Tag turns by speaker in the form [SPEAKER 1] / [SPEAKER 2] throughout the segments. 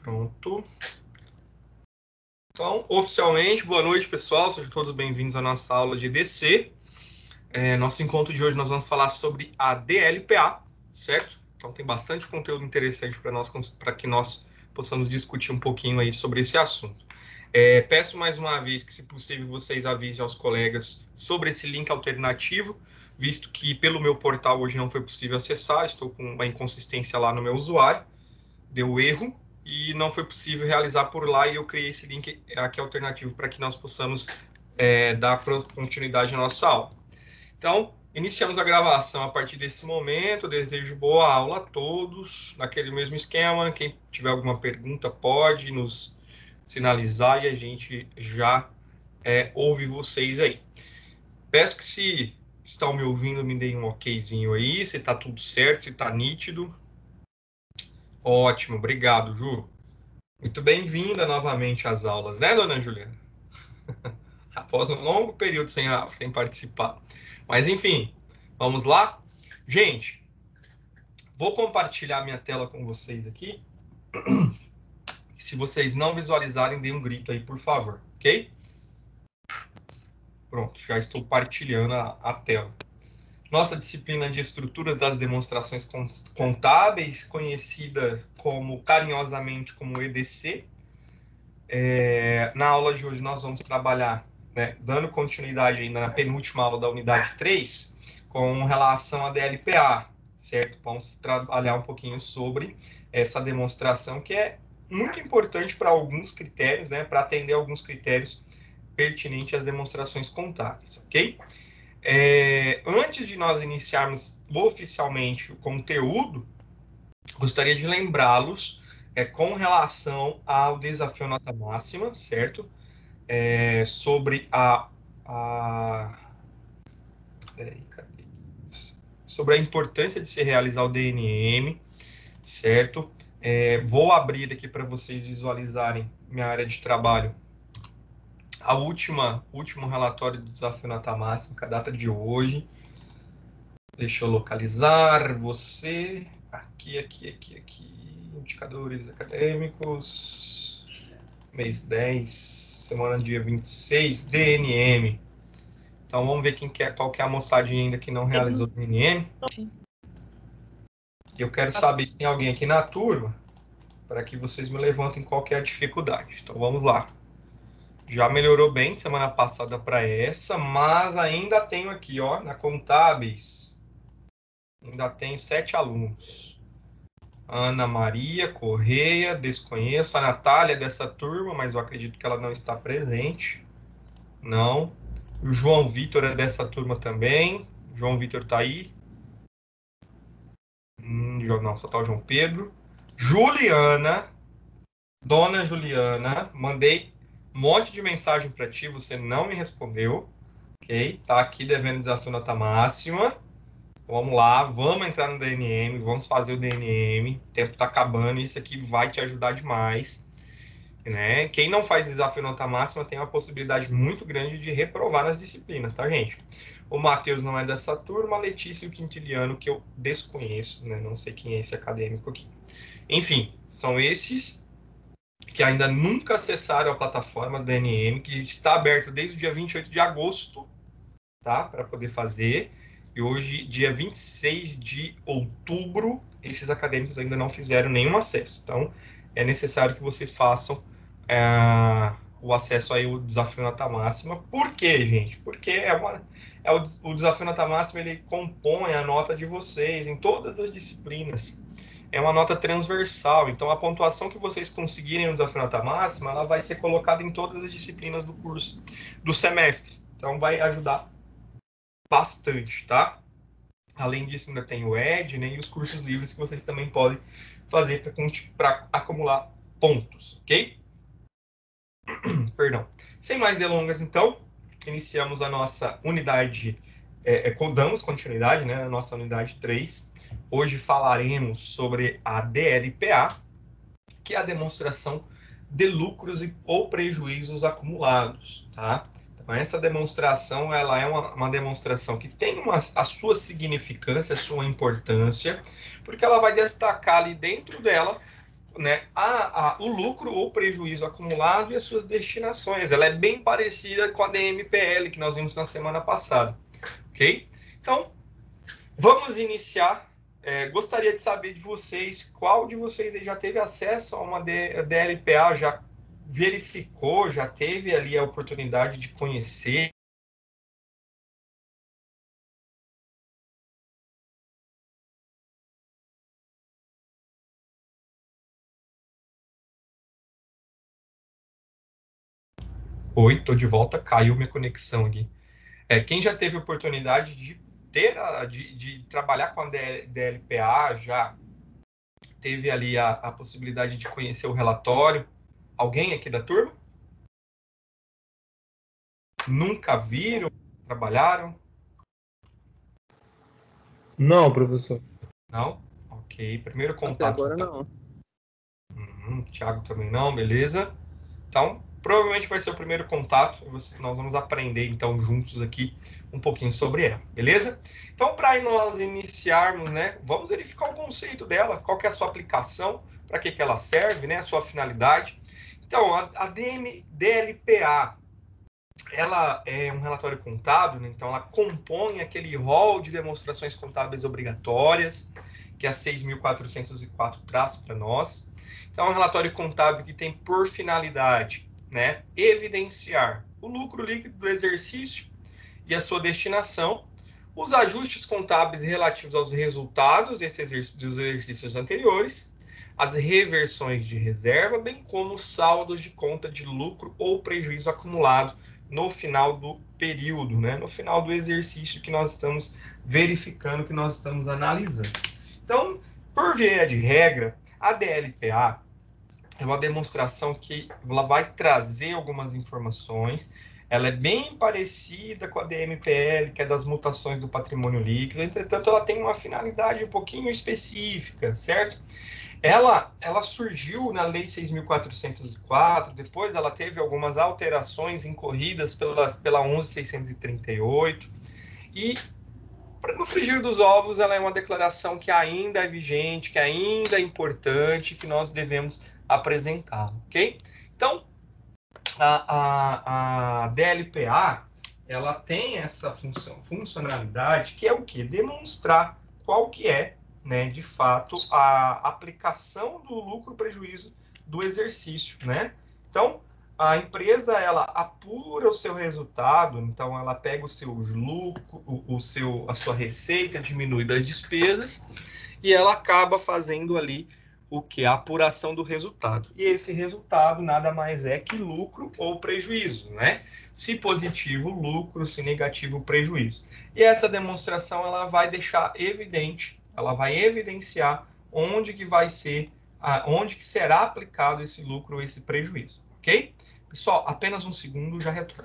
[SPEAKER 1] Pronto. Então, oficialmente, boa noite, pessoal. Sejam todos bem-vindos à nossa aula de EDC. Nosso encontro de hoje nós vamos falar sobre a DLPA, certo? Então, tem bastante conteúdo interessante para que nós possamos discutir um pouquinho aí sobre esse assunto. Peço mais uma vez que, se possível, vocês avisem aos colegas sobre esse link alternativo, visto que pelo meu portal hoje não foi possível acessar, estou com uma inconsistência lá no meu usuário, deu erro, e não foi possível realizar por lá, e eu criei esse link aqui alternativo para que nós possamos dar continuidade à nossa aula. Então, iniciamos a gravação a partir desse momento. Desejo boa aula a todos, naquele mesmo esquema. Quem tiver alguma pergunta pode nos sinalizar e a gente já ouve vocês aí. Peço que, se estão me ouvindo, me deem um okzinho aí, se está tudo certo, se está nítido. Ótimo, obrigado, Ju. Muito bem-vinda novamente às aulas, né, dona Juliana? Após um longo período sem participar. Mas, enfim, vamos lá? Gente, vou compartilhar minha tela com vocês aqui. Se vocês não visualizarem, dê um grito aí, por favor, ok? Pronto, já estou partilhando a tela. Nossa disciplina de estrutura das demonstrações contábeis, conhecida carinhosamente como EDC. Na aula de hoje nós vamos trabalhar, dando continuidade ainda na penúltima aula da unidade 3, com relação à DLPA, certo? Vamos trabalhar um pouquinho sobre essa demonstração, que é muito importante para alguns critérios, para atender alguns critérios pertinentes às demonstrações contábeis, ok? Antes de nós iniciarmos oficialmente o conteúdo, gostaria de lembrá-los com relação ao desafio nota máxima, certo? Sobre sobre a importância de se realizar o DNM, certo? Vou abrir aqui para vocês visualizarem minha área de trabalho. Último relatório do desafio nota máxima, com a data de hoje. Deixa eu localizar você. Aqui. Indicadores acadêmicos. Mês 10, semana dia 26, DNM. Então, vamos ver qual que é a moçadinha ainda que não realizou o DNM. Eu quero saber se tem alguém aqui na turma, para que vocês me levantem qual que é a dificuldade. Então, vamos lá. Já melhorou bem semana passada para essa, mas ainda tenho aqui, ó, na Contábeis, ainda tenho 7 alunos. Ana Maria Correia, desconheço. A Natália é dessa turma, mas eu acredito que ela não está presente. Não. O João Vitor é dessa turma também. O João Vitor está aí. Não, só está o João Pedro. Juliana, dona Juliana, mandei um monte de mensagem para ti, você não me respondeu, ok? Tá aqui devendo desafio nota máxima. Vamos lá, vamos entrar no DNM, vamos fazer o DNM. O tempo está acabando e isso aqui vai te ajudar demais, né? Quem não faz desafio nota máxima tem uma possibilidade muito grande de reprovar nas disciplinas, tá, gente? O Matheus não é dessa turma, a Letícia e o Quintiliano, que eu desconheço, né? Não sei quem é esse acadêmico aqui. Enfim, são esses que ainda nunca acessaram a plataforma do DNM, que está aberto desde o dia 28 de agosto, tá? Para poder fazer. E hoje, dia 26 de outubro, esses acadêmicos ainda não fizeram nenhum acesso. Então, é necessário que vocês façam o acesso aí ao desafio nota máxima. Por quê, gente? Porque o desafio nota máxima, ele compõe a nota de vocês em todas as disciplinas. É uma nota transversal, então a pontuação que vocês conseguirem no desafio nota máxima, ela vai ser colocada em todas as disciplinas do curso, do semestre. Então, vai ajudar bastante, tá? Além disso, ainda tem o ED, né, e os cursos livres que vocês também podem fazer para acumular pontos, ok? Perdão. Sem mais delongas, então, iniciamos a nossa unidade, damos continuidade, né, a nossa unidade 3. Hoje falaremos sobre a DLPA, que é a demonstração de lucros ou prejuízos acumulados, tá? Então, essa demonstração, ela é uma demonstração que tem a sua significância, a sua importância, porque ela vai destacar ali dentro dela né, o lucro ou prejuízo acumulado e as suas destinações. Ela é bem parecida com a DMPL que nós vimos na semana passada, ok? Então, vamos iniciar. Gostaria de saber de vocês, qual de vocês aí já teve acesso a uma DLPA, já verificou, já teve ali a oportunidade de conhecer? Oi, estou de volta, caiu minha conexão aqui. Quem já teve oportunidade de de trabalhar com a DLPA, já teve ali a possibilidade de conhecer o relatório? Alguém aqui da turma? Nunca viram? Trabalharam?
[SPEAKER 2] Não, professor.
[SPEAKER 1] Não? Ok. Primeiro
[SPEAKER 3] Até
[SPEAKER 1] contato,
[SPEAKER 3] agora
[SPEAKER 1] então.
[SPEAKER 3] não.
[SPEAKER 1] Thiago também não, beleza? Então, provavelmente vai ser o primeiro contato. Nós vamos aprender, então, juntos aqui um pouquinho sobre ela, beleza? Então, para nós iniciarmos, né, vamos verificar o conceito dela, qual que é a sua aplicação, para que ela serve, né, a sua finalidade. Então, a DLPA, ela é um relatório contábil, né? Então ela compõe aquele rol de demonstrações contábeis obrigatórias, que a 6.404 traz para nós. Então é um relatório contábil que tem por finalidade, né, evidenciar o lucro líquido do exercício e a sua destinação, os ajustes contábeis relativos aos resultados dos exercícios anteriores, as reversões de reserva, bem como os saldos de conta de lucro ou prejuízo acumulado no final do período, né? No final do exercício que nós estamos verificando, que nós estamos analisando. Então, por via de regra, a DLPA é uma demonstração que ela vai trazer algumas informações. Ela é bem parecida com a DMPL, que é das mutações do patrimônio líquido. Entretanto, ela tem uma finalidade um pouquinho específica, certo? Ela surgiu na Lei 6.404, depois ela teve algumas alterações incorridas pela 11.638, e no frigir dos ovos ela é uma declaração que ainda é vigente, que ainda é importante, que nós devemos apresentar, ok? Então, a DLPA, ela tem essa funcionalidade, que é o quê? Demonstrar qual que é, né, de fato, a aplicação do lucro-prejuízo do exercício, né? Então, a empresa, ela apura o seu resultado, então ela pega o seu lucro, a sua receita, diminui das despesas, e ela acaba fazendo ali o que? A apuração do resultado. E esse resultado nada mais é que lucro ou prejuízo, né? Se positivo, lucro, se negativo, prejuízo. E essa demonstração ela vai deixar evidente, ela vai evidenciar onde que vai ser, onde que será aplicado esse lucro ou esse prejuízo, ok? Pessoal, apenas um segundo, já retorno.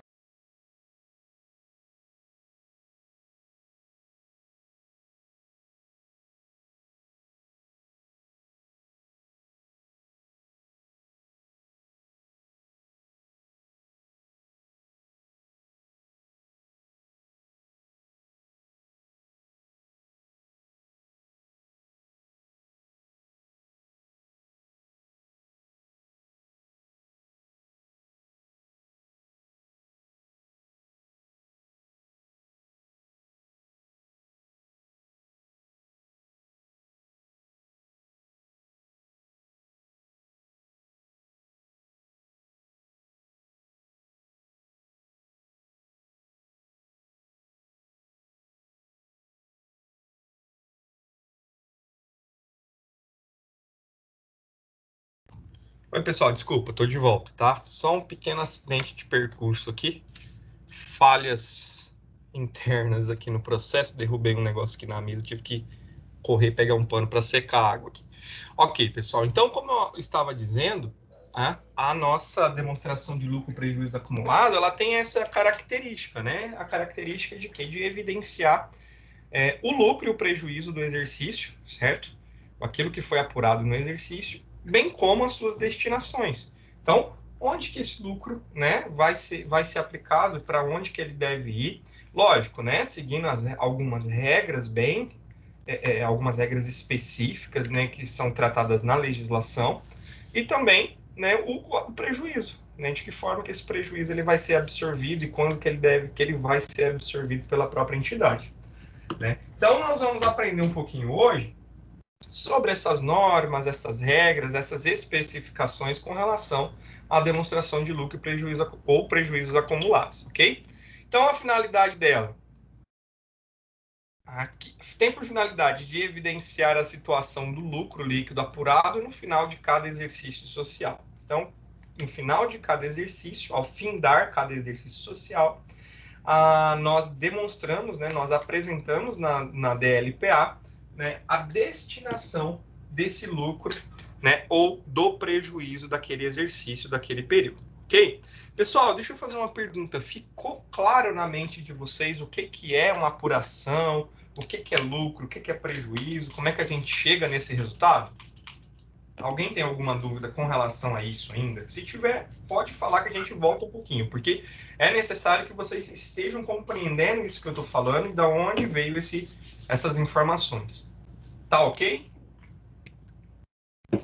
[SPEAKER 1] Oi, pessoal, desculpa, estou de volta, tá? Só um pequeno acidente de percurso aqui. Falhas internas aqui no processo. Derrubei um negócio aqui na mesa, tive que correr pegar um pano para secar a água aqui. Ok, pessoal. Então, como eu estava dizendo, a nossa demonstração de lucro e prejuízo acumulado, ela tem essa característica, né? A característica de quê? De evidenciar o lucro e o prejuízo do exercício, certo? Aquilo que foi apurado no exercício, bem como as suas destinações. Então, onde que esse lucro, né, vai ser aplicado, para onde que ele deve ir? Lógico, né, seguindo algumas regras algumas regras específicas, né, que são tratadas na legislação, e também, né, o prejuízo, né, de que forma que esse prejuízo ele vai ser absorvido e quando que ele vai ser absorvido pela própria entidade, né? Então, nós vamos aprender um pouquinho hoje sobre essas normas, essas regras, essas especificações com relação à demonstração de lucro e prejuízo ou prejuízos acumulados, ok? Então, a finalidade dela aqui, tem por finalidade de evidenciar a situação do lucro líquido apurado no final de cada exercício social. Então, no final de cada exercício, ao findar cada exercício social, nós demonstramos, né, nós apresentamos na DLPA, né, a destinação desse lucro, né, ou do prejuízo daquele exercício, daquele período, ok? Pessoal, deixa eu fazer uma pergunta. Ficou claro na mente de vocês o que é uma apuração, o que é lucro, o que é prejuízo, como é que a gente chega nesse resultado? Alguém tem alguma dúvida com relação a isso ainda? Se tiver, pode falar que a gente volta um pouquinho, porque é necessário que vocês estejam compreendendo isso que eu estou falando e de onde veio essas informações. Tá ok?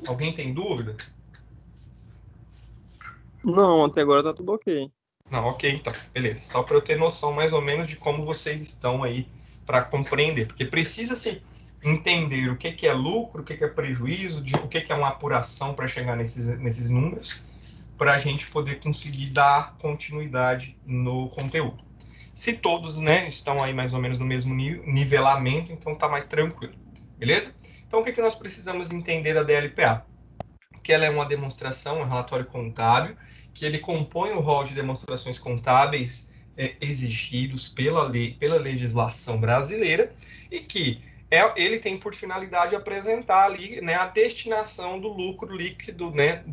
[SPEAKER 1] Alguém tem dúvida?
[SPEAKER 3] Não, até agora tá tudo ok.
[SPEAKER 1] Não, ok, então, beleza. Só para eu ter noção mais ou menos de como vocês estão aí para compreender, porque precisa se entender o que é lucro, o que é prejuízo, o que é uma apuração para chegar nesses números, para a gente poder conseguir dar continuidade no conteúdo. Se todos, né, estão aí mais ou menos no mesmo nivelamento, então tá mais tranquilo, beleza? Então o que nós precisamos entender da DLPA? Que ela é uma demonstração, um relatório contábil, que ele compõe o rol de demonstrações contábeis exigidos pela legislação brasileira e que ele tem por finalidade apresentar ali, né, a destinação do lucro líquido, né,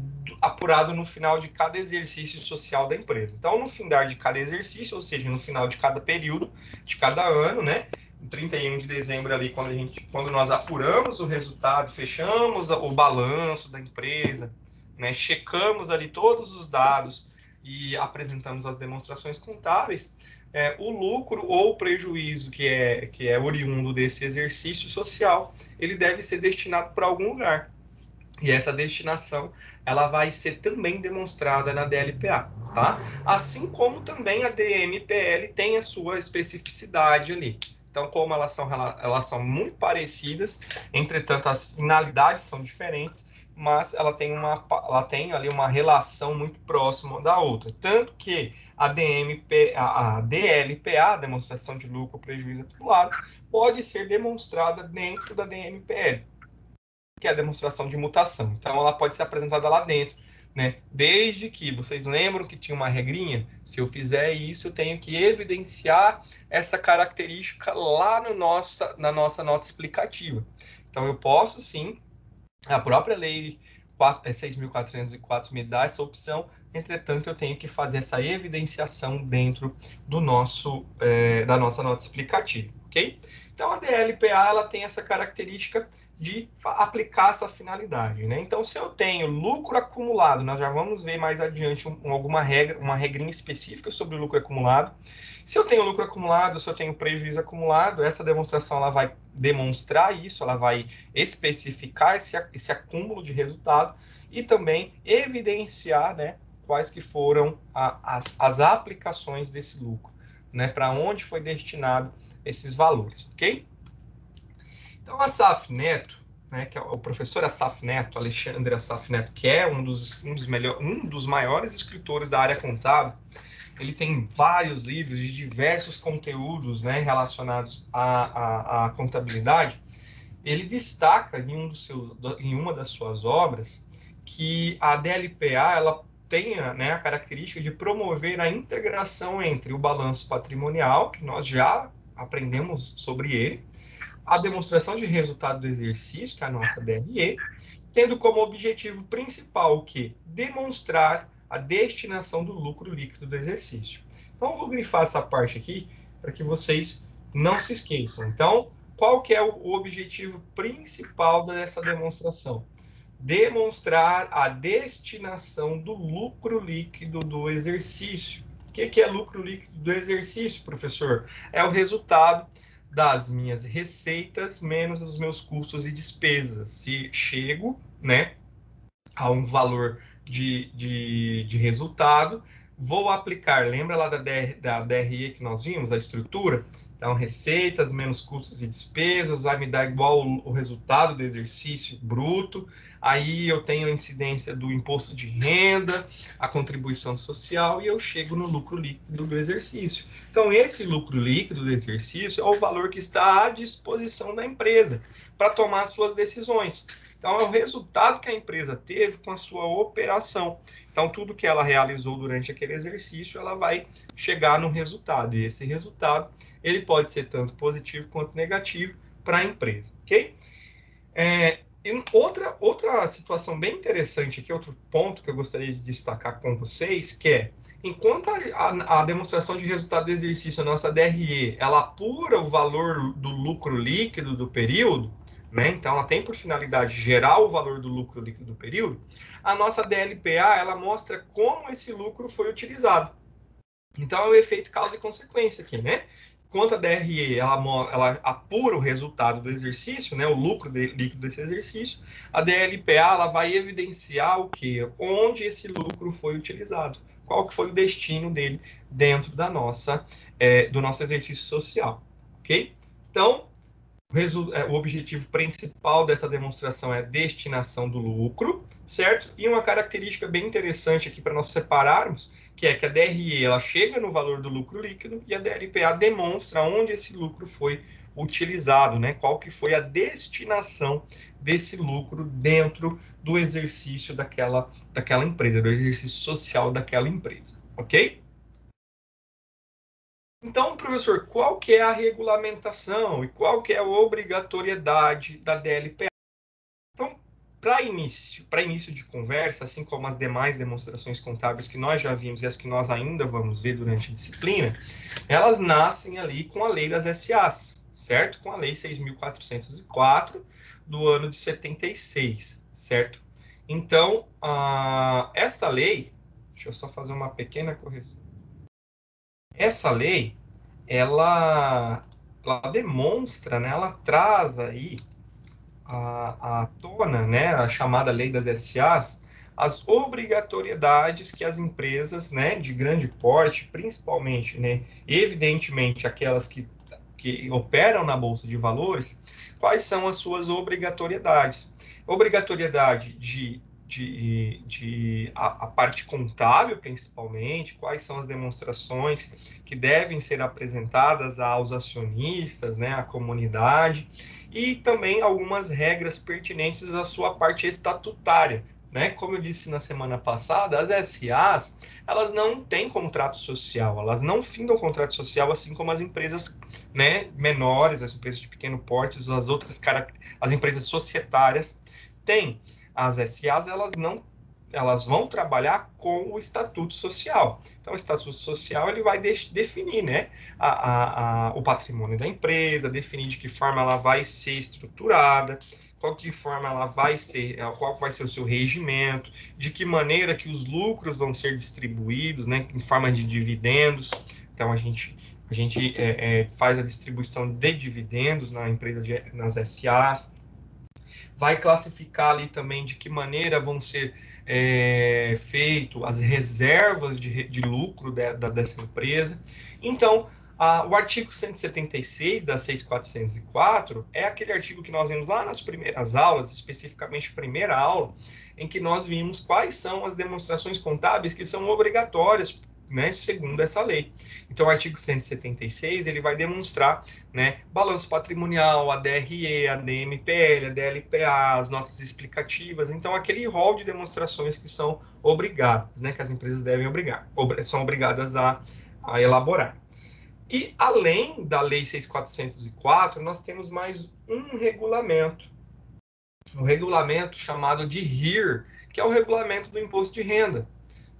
[SPEAKER 1] apurado no final de cada exercício social da empresa. Então, no findar de cada exercício, ou seja, no final de cada período, de cada ano, né, no 31 de dezembro ali, quando nós apuramos o resultado, fechamos o balanço da empresa, né, checamos ali todos os dados e apresentamos as demonstrações contábeis, o lucro ou prejuízo que é oriundo desse exercício social, ele deve ser destinado para algum lugar. E essa destinação, ela vai ser também demonstrada na DLPA, tá? Assim como também a DMPL tem a sua especificidade ali. Então, como elas são muito parecidas, entretanto, as finalidades são diferentes, mas ela tem ali uma relação muito próxima da outra. Tanto que a DLPA, demonstração de lucro ou prejuízo acumulado, pode ser demonstrada dentro da DMPL, que é a demonstração de mutação. Então, ela pode ser apresentada lá dentro, né? Desde que, vocês lembram que tinha uma regrinha? Se eu fizer isso, eu tenho que evidenciar essa característica lá na nossa nota explicativa. Então, eu posso, sim, a própria lei 6.404 me dá essa opção, entretanto, eu tenho que fazer essa evidenciação dentro da nossa nota explicativa, ok? Então, a DLPA ela tem essa característica de aplicar essa finalidade, né? Então, se eu tenho lucro acumulado, nós já vamos ver mais adiante alguma regra, uma regrinha específica sobre o lucro acumulado. Se eu tenho lucro acumulado, se eu tenho prejuízo acumulado, essa demonstração ela vai demonstrar isso, ela vai especificar esse acúmulo de resultado e também evidenciar, né, quais que foram as aplicações desse lucro, né, para onde foi destinado esses valores, ok? Então, Assaf Neto, né, que é o professor Assaf Neto, Alexandre Assaf Neto, que é um dos maiores escritores da área contábil, ele tem vários livros de diversos conteúdos, né, relacionados à contabilidade. Ele destaca em uma das suas obras que a DLPA ela tem, né, a característica de promover a integração entre o balanço patrimonial, que nós já aprendemos sobre ele, a demonstração de resultado do exercício, que é a nossa DRE, tendo como objetivo principal o quê? Demonstrar a destinação do lucro líquido do exercício. Então, eu vou grifar essa parte aqui para que vocês não se esqueçam. Então, qual que é o objetivo principal dessa demonstração? Demonstrar a destinação do lucro líquido do exercício. O que é lucro líquido do exercício, professor? É o resultado das minhas receitas menos os meus custos e despesas. Se chego, né, a um valor de resultado, vou aplicar, lembra lá da DRE que nós vimos, a estrutura? Então, receitas menos custos e despesas vai me dar igual o resultado do exercício bruto. Aí eu tenho a incidência do imposto de renda, a contribuição social e eu chego no lucro líquido do exercício. Então, esse lucro líquido do exercício é o valor que está à disposição da empresa para tomar suas decisões. Então, é o resultado que a empresa teve com a sua operação. Então, tudo que ela realizou durante aquele exercício, ela vai chegar no resultado. E esse resultado, ele pode ser tanto positivo quanto negativo para a empresa, ok? E outra situação bem interessante aqui, outro ponto que eu gostaria de destacar com vocês, que é, enquanto a demonstração de resultado do exercício, a nossa DRE, ela apura o valor do lucro líquido do período, né? Então, ela tem por finalidade gerar o valor do lucro líquido do período, a nossa DLPA, ela mostra como esse lucro foi utilizado. Então, é o efeito causa e consequência aqui, né? Enquanto a DRE ela apura o resultado do exercício, né, o lucro líquido desse exercício, a DLPA ela vai evidenciar o que? Onde esse lucro foi utilizado, qual que foi o destino dele dentro da do nosso exercício social, ok? Então, o objetivo principal dessa demonstração é a destinação do lucro, certo? E uma característica bem interessante aqui para nós separarmos, que é que a DRE ela chega no valor do lucro líquido e a DLPA demonstra onde esse lucro foi utilizado, né? Qual que foi a destinação desse lucro dentro do exercício daquela empresa, do exercício social daquela empresa, ok? Então, professor, qual que é a regulamentação e qual que é a obrigatoriedade da DLPA? Então, para início de conversa, assim como as demais demonstrações contábeis que nós já vimos e as que nós ainda vamos ver durante a disciplina, elas nascem ali com a lei das SAs, certo? Com a lei 6.404 do ano de 76, certo? Então, essa lei, deixa eu só fazer uma pequena correção. Essa lei, ela demonstra, né, ela traz aí à tona, né, a chamada lei das SAs, as obrigatoriedades que as empresas, né, de grande porte, principalmente, né, evidentemente aquelas que operam na Bolsa de Valores, quais são as suas obrigatoriedades? Obrigatoriedade a parte contábil, principalmente, quais são as demonstrações que devem ser apresentadas aos acionistas, né, à comunidade, e também algumas regras pertinentes à sua parte estatutária, né? Como eu disse na semana passada, as SAs, elas não têm contrato social, elas não findam contrato social, assim como as empresas, né, menores, as empresas de pequeno porte, as empresas societárias têm. As SAs, elas vão trabalhar com o estatuto social. Então, o estatuto social ele vai definir, né, o patrimônio da empresa, definir de que forma ela vai ser estruturada, qual vai ser o seu regimento, de que maneira que os lucros vão ser distribuídos, né, em forma de dividendos. Então, a gente faz a distribuição de dividendos na empresa nas SAs, vai classificar ali também de que maneira vão ser feito as reservas de lucro dessa empresa. Então, o artigo 176 da 6.404 é aquele artigo que nós vimos lá nas primeiras aulas, especificamente a primeira aula, em que nós vimos quais são as demonstrações contábeis que são obrigatórias, né, segundo essa lei. Então, o artigo 176 ele vai demonstrar, né, balanço patrimonial, a DRE, a DMPL, a DLPA, as notas explicativas. Então, aquele rol de demonstrações que são obrigadas, né, que as empresas são obrigadas a elaborar. E, além da Lei 6.404, nós temos mais um regulamento chamado de RIR, que é o regulamento do imposto de renda,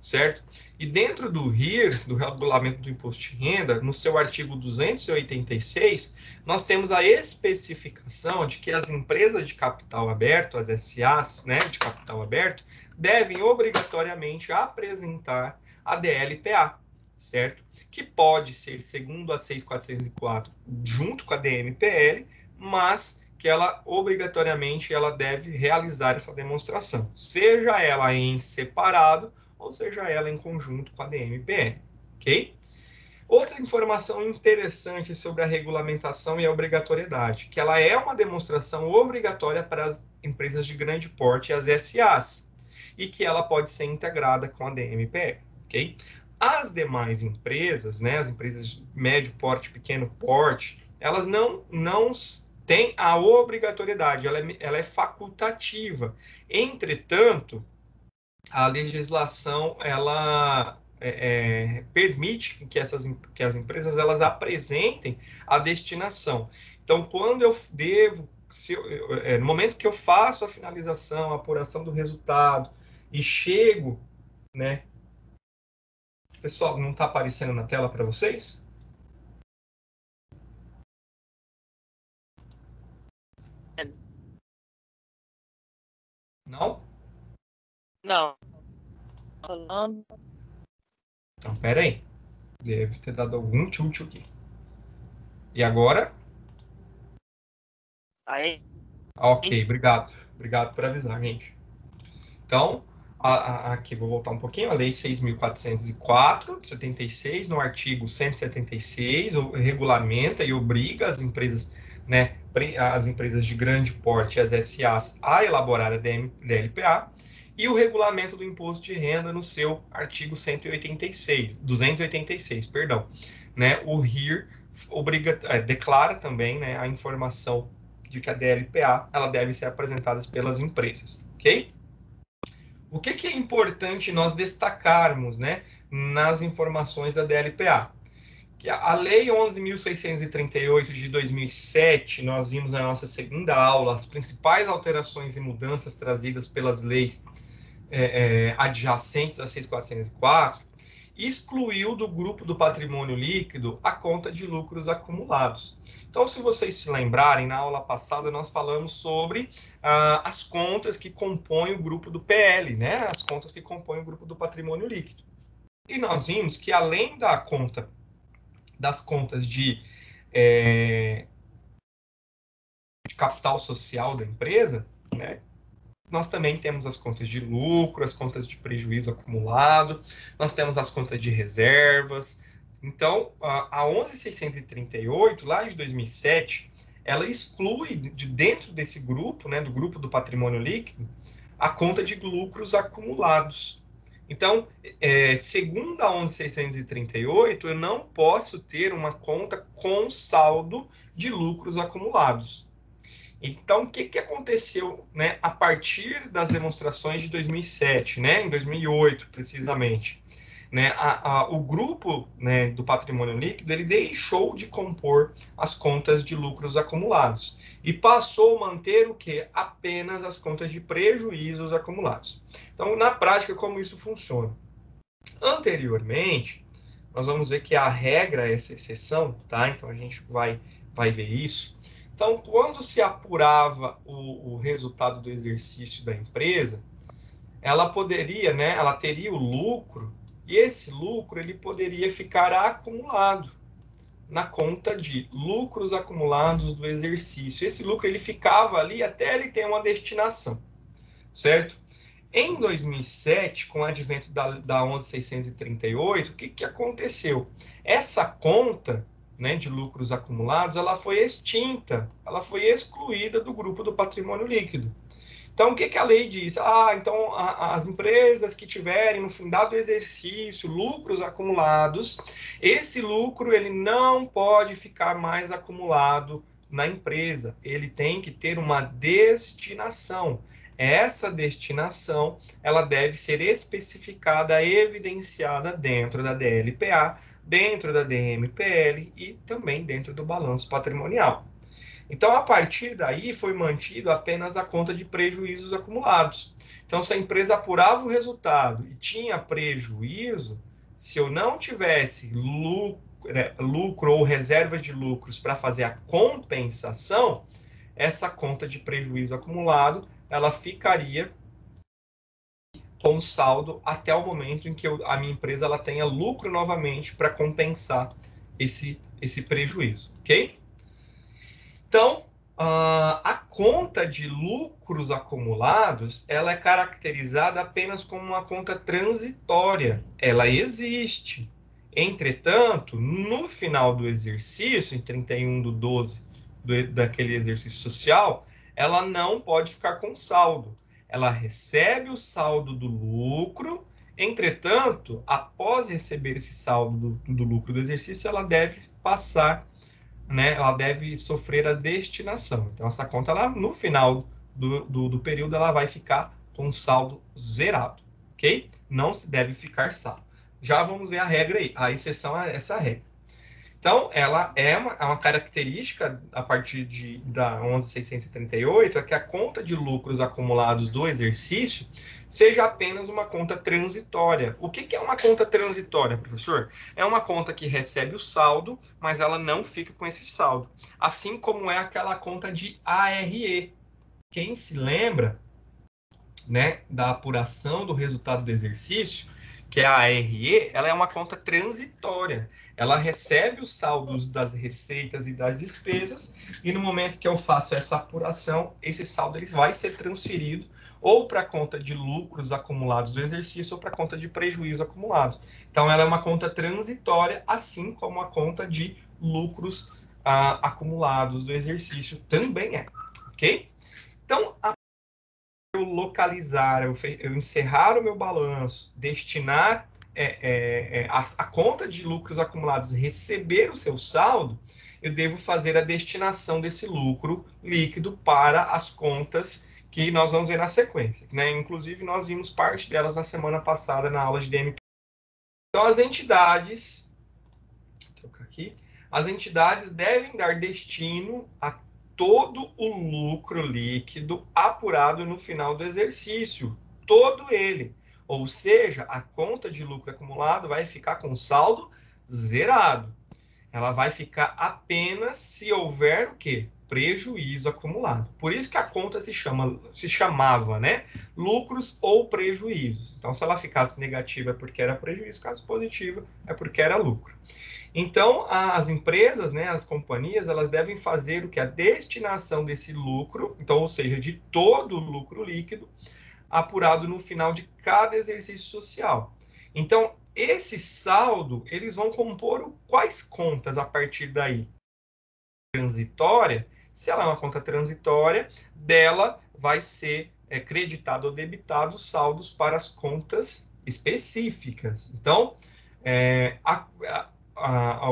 [SPEAKER 1] certo? E dentro do RIR, do Regulamento do Imposto de Renda, no seu artigo 286, nós temos a especificação de que as empresas de capital aberto, as SAs, né, de capital aberto, devem obrigatoriamente apresentar a DLPA, certo? Que pode ser, segundo a 6.404, junto com a DMPL, mas que ela obrigatoriamente ela deve realizar essa demonstração, seja ela em separado ou seja ela em conjunto com a DMPL, ok? Outra informação interessante sobre a regulamentação e a obrigatoriedade, que ela é uma demonstração obrigatória para as empresas de grande porte e as SAs, e que ela pode ser integrada com a DMPL, ok? As demais empresas, né, as empresas de médio porte, pequeno porte, elas não têm a obrigatoriedade, ela é facultativa. Entretanto, a legislação ela permite que as empresas elas apresentem a destinação. Então, quando eu devo, no momento que eu faço a finalização, a apuração do resultado e chego, né? Pessoal, não está aparecendo na tela para vocês? Não?
[SPEAKER 4] Não. Falando.
[SPEAKER 1] Então, pera aí. Deve ter dado algum tchutchu aqui. E agora?
[SPEAKER 4] Aí.
[SPEAKER 1] Ok, obrigado. Obrigado por avisar, gente. Então, aqui vou voltar um pouquinho, a Lei 6.404, de 76, no artigo 176, regulamenta e obriga as empresas, né, as empresas de grande porte, as SAs, a elaborar a DLPA, e o regulamento do imposto de renda no seu artigo 286, perdão, né, o RIR declara também, né, a informação de que a DLPA ela deve ser apresentada pelas empresas, ok? O que é importante nós destacarmos, né, nas informações da DLPA? Que a Lei 11.638 de 2007, nós vimos na nossa segunda aula, as principais alterações e mudanças trazidas pelas leis adjacentes à 6.404, excluiu do grupo do patrimônio líquido a conta de lucros acumulados. Então, se vocês se lembrarem, na aula passada nós falamos sobre as contas que compõem o grupo do PL, né? As contas que compõem o grupo do patrimônio líquido. E nós vimos que além das contas de capital social da empresa, né? Nós também temos as contas de lucro, as contas de prejuízo acumulado, nós temos as contas de reservas. Então, a 11.638, lá de 2007, ela exclui de dentro desse grupo, né, do grupo do patrimônio líquido, a conta de lucros acumulados. Então, segundo a 11.638, eu não posso ter uma conta com saldo de lucros acumulados. Então, o que aconteceu, né, a partir das demonstrações de 2007, né, em 2008, precisamente? Né, o grupo, né, do patrimônio líquido ele deixou de compor as contas de lucros acumulados e passou a manter o que? Apenas as contas de prejuízos acumulados. Então, na prática, como isso funciona? Anteriormente, nós vamos ver que a regra é essa exceção, tá? Então, a gente vai ver isso. Então, quando se apurava o resultado do exercício da empresa, ela poderia, né, ela teria o lucro, e esse lucro ele poderia ficar acumulado na conta de lucros acumulados do exercício. Esse lucro ele ficava ali até ele ter uma destinação, certo? Em 2007, com o advento da 11.638, o que aconteceu? Essa conta, né, de lucros acumulados, ela foi extinta, ela foi excluída do grupo do patrimônio líquido. Então, o que a lei diz? Então, as empresas que tiverem, no final do exercício, lucros acumulados, esse lucro ele não pode ficar mais acumulado na empresa. Ele tem que ter uma destinação. Essa destinação ela deve ser especificada, evidenciada dentro da DLPA, dentro da DMPL e também dentro do balanço patrimonial. Então, a partir daí, foi mantido apenas a conta de prejuízos acumulados. Então, se a empresa apurava o resultado e tinha prejuízo, se eu não tivesse lucro ou reserva de lucros para fazer a compensação, essa conta de prejuízo acumulado, ela ficaria com saldo até o momento em que a minha empresa ela tenha lucro novamente para compensar esse prejuízo, ok? Então, A conta de lucros acumulados, ela é caracterizada apenas como uma conta transitória. Ela existe. Entretanto, no final do exercício, em 31/12 daquele exercício social, ela não pode ficar com saldo. Ela recebe o saldo do lucro. Entretanto, após receber esse saldo do lucro do exercício, ela deve passar, né, ela deve sofrer a destinação. Então, essa conta, ela, no final do período, ela vai ficar com saldo zerado, ok? Não se deve ficar saldo. Já vamos ver a regra aí. A exceção é essa regra. Então, ela é uma característica, a partir da 11.638, é que a conta de lucros acumulados do exercício seja apenas uma conta transitória. O que é uma conta transitória, professor? É uma conta que recebe o saldo, mas ela não fica com esse saldo. Assim como é aquela conta de ARE. Quem se lembra, né, da apuração do resultado do exercício, que é a ARE, ela é uma conta transitória. Ela recebe os saldos das receitas e das despesas, e no momento que eu faço essa apuração, esse saldo ele vai ser transferido ou para a conta de lucros acumulados do exercício ou para a conta de prejuízo acumulado. Então, ela é uma conta transitória, assim como a conta de lucros acumulados do exercício também é, ok? Então, eu localizar, eu encerrar o meu balanço, destinar a conta de lucros acumulados, receber o seu saldo, eu devo fazer a destinação desse lucro líquido para as contas que nós vamos ver na sequência, né? Inclusive, nós vimos parte delas na semana passada na aula de DMP. Então, as entidades, vou trocar aqui, as entidades devem dar destino a todo o lucro líquido apurado no final do exercício, todo ele. Ou seja, a conta de lucro acumulado vai ficar com saldo zerado. Ela vai ficar apenas se houver o quê? Prejuízo acumulado. Por isso que a conta se chamava, né? Lucros ou prejuízos. Então, se ela ficasse negativa é porque era prejuízo, caso positiva é porque era lucro. Então, as empresas, né, as companhias, elas devem fazer o que? A destinação desse lucro, então, ou seja, de todo o lucro líquido, apurado no final de cada exercício social. Então, esse saldo, eles vão compor quais contas a partir daí? Transitória, se ela é uma conta transitória, dela vai ser creditado ou debitado saldos para as contas específicas. Então,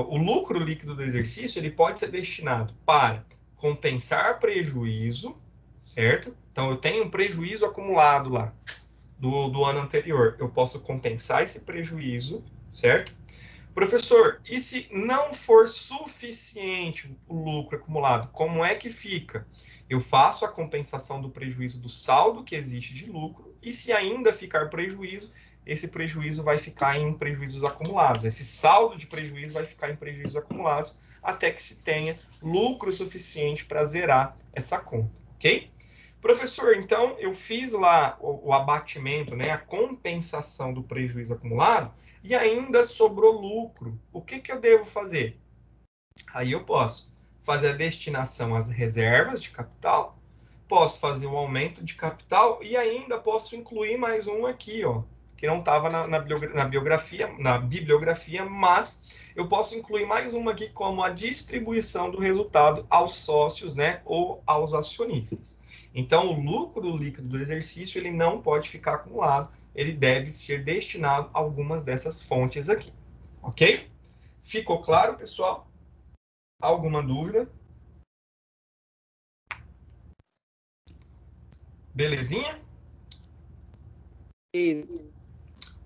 [SPEAKER 1] o lucro líquido do exercício ele pode ser destinado para compensar prejuízo, certo? Então, eu tenho um prejuízo acumulado lá do ano anterior. Eu posso compensar esse prejuízo, certo? Professor, e se não for suficiente o lucro acumulado, como é que fica? Eu faço a compensação do prejuízo do saldo que existe de lucro, e se ainda ficar prejuízo, esse prejuízo vai ficar em prejuízos acumulados. Esse saldo de prejuízo vai ficar em prejuízos acumulados até que se tenha lucro suficiente para zerar essa conta, ok? Professor, então eu fiz lá o abatimento, né, a compensação do prejuízo acumulado e ainda sobrou lucro. O que eu devo fazer? Aí eu posso fazer a destinação às reservas de capital, posso fazer o aumento de capital e ainda posso incluir mais um aqui, ó, que não estava na bibliografia, mas eu posso incluir mais uma aqui como a distribuição do resultado aos sócios, né, ou aos acionistas. Então, o lucro líquido do exercício ele não pode ficar acumulado, ele deve ser destinado a algumas dessas fontes aqui, ok? Ficou claro, pessoal? Alguma dúvida? Belezinha?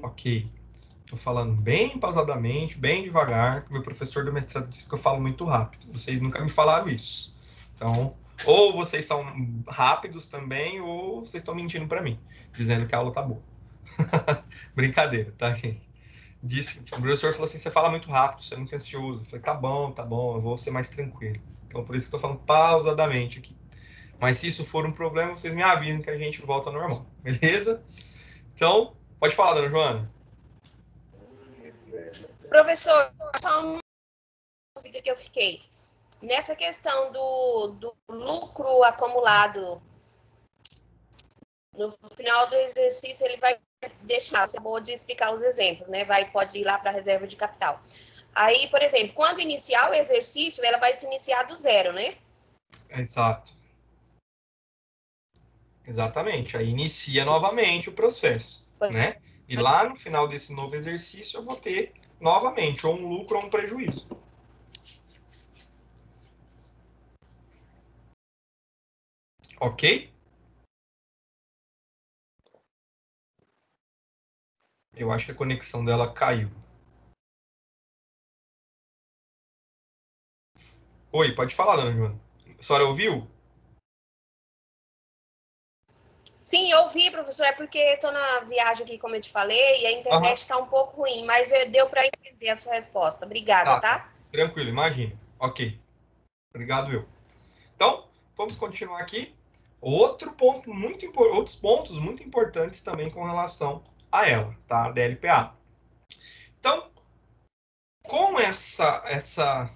[SPEAKER 1] Ok. Estou falando bem pausadamente, bem devagar. Meu professor do mestrado disse que eu falo muito rápido. Vocês nunca me falaram isso. Então, ou vocês são rápidos também, ou vocês estão mentindo para mim, dizendo que a aula tá boa. Brincadeira, tá, gente? O professor falou assim: você fala muito rápido, você é muito ansioso. Eu falei: tá bom, eu vou ser mais tranquilo. Então, por isso que eu tô falando pausadamente aqui. Mas se isso for um problema, vocês me avisam que a gente volta ao normal, beleza? Então, pode falar, dona Joana.
[SPEAKER 5] Professor, só uma dúvida que eu fiquei. Nessa questão do lucro acumulado, no final do exercício, ele vai deixar, você acabou de explicar os exemplos, né? Pode ir lá para a reserva de capital. Aí, por exemplo, quando iniciar o exercício, ela vai se iniciar do zero, né?
[SPEAKER 1] Exato. Exatamente. Aí inicia novamente o processo, né? E lá no final desse novo exercício, eu vou ter novamente ou um lucro ou um prejuízo. Ok? Eu acho que a conexão dela caiu. Oi, pode falar, dona Joana. A senhora ouviu?
[SPEAKER 5] Sim, eu vi, professor, é porque estou na viagem aqui, como eu te falei, e a internet está um pouco ruim, mas deu para entender a sua resposta. Obrigada, tá?
[SPEAKER 1] Tranquilo, imagina. Ok. Obrigado, eu. Então, vamos continuar aqui. Outros pontos muito importantes também com relação a ela, tá? A DLPA. Então, com essa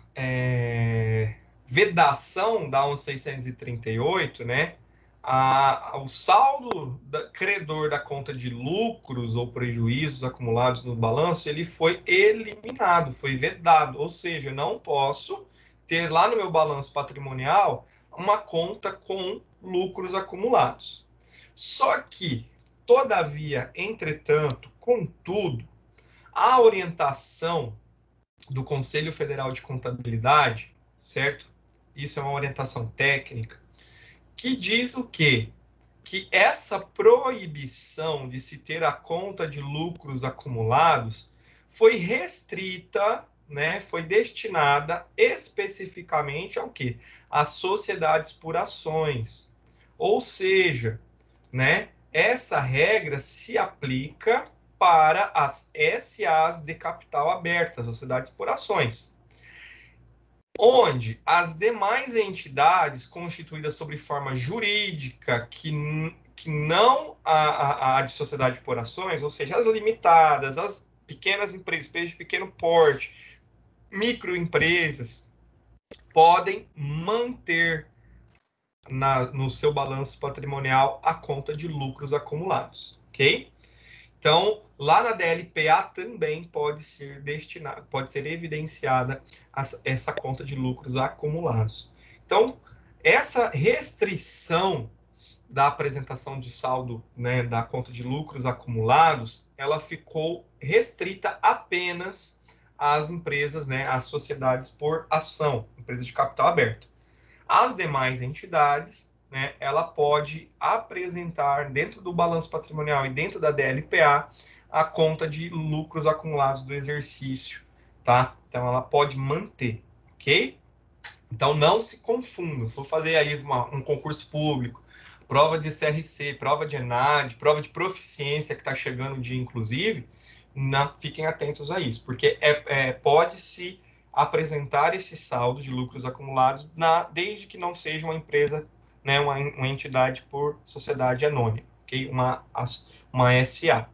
[SPEAKER 1] vedação da 11.638, né? O saldo credor da conta de lucros ou prejuízos acumulados no balanço, ele foi eliminado, foi vedado, ou seja, eu não posso ter lá no meu balanço patrimonial uma conta com lucros acumulados. Só que, todavia, entretanto, contudo, a orientação do Conselho Federal de Contabilidade, certo? Isso é uma orientação técnica, que diz o quê? Que essa proibição de se ter a conta de lucros acumulados foi restrita, né? Foi destinada especificamente ao quê? Às sociedades por ações. Ou seja, né? Essa regra se aplica para as SAs de capital aberto, as sociedades por ações, onde as demais entidades constituídas sob forma jurídica, que não a de sociedade por ações, ou seja, as limitadas, as pequenas empresas de pequeno porte, microempresas, podem manter no seu balanço patrimonial a conta de lucros acumulados, ok? Então, lá na DLPA também pode ser evidenciada essa conta de lucros acumulados. Então, essa restrição da apresentação de saldo, né, da conta de lucros acumulados, ela ficou restrita apenas às empresas, né, às sociedades por ação, empresas de capital aberto. As demais entidades, né, ela pode apresentar dentro do balanço patrimonial e dentro da DLPA a conta de lucros acumulados do exercício, tá? Então ela pode manter, ok? Então não se confunda. Se for fazer aí um concurso público, prova de CRC, prova de ENAD, prova de proficiência que está chegando o dia, inclusive, fiquem atentos a isso, porque pode-se apresentar esse saldo de lucros acumulados desde que não seja uma empresa, né, uma entidade por sociedade anônima, ok? Uma SA.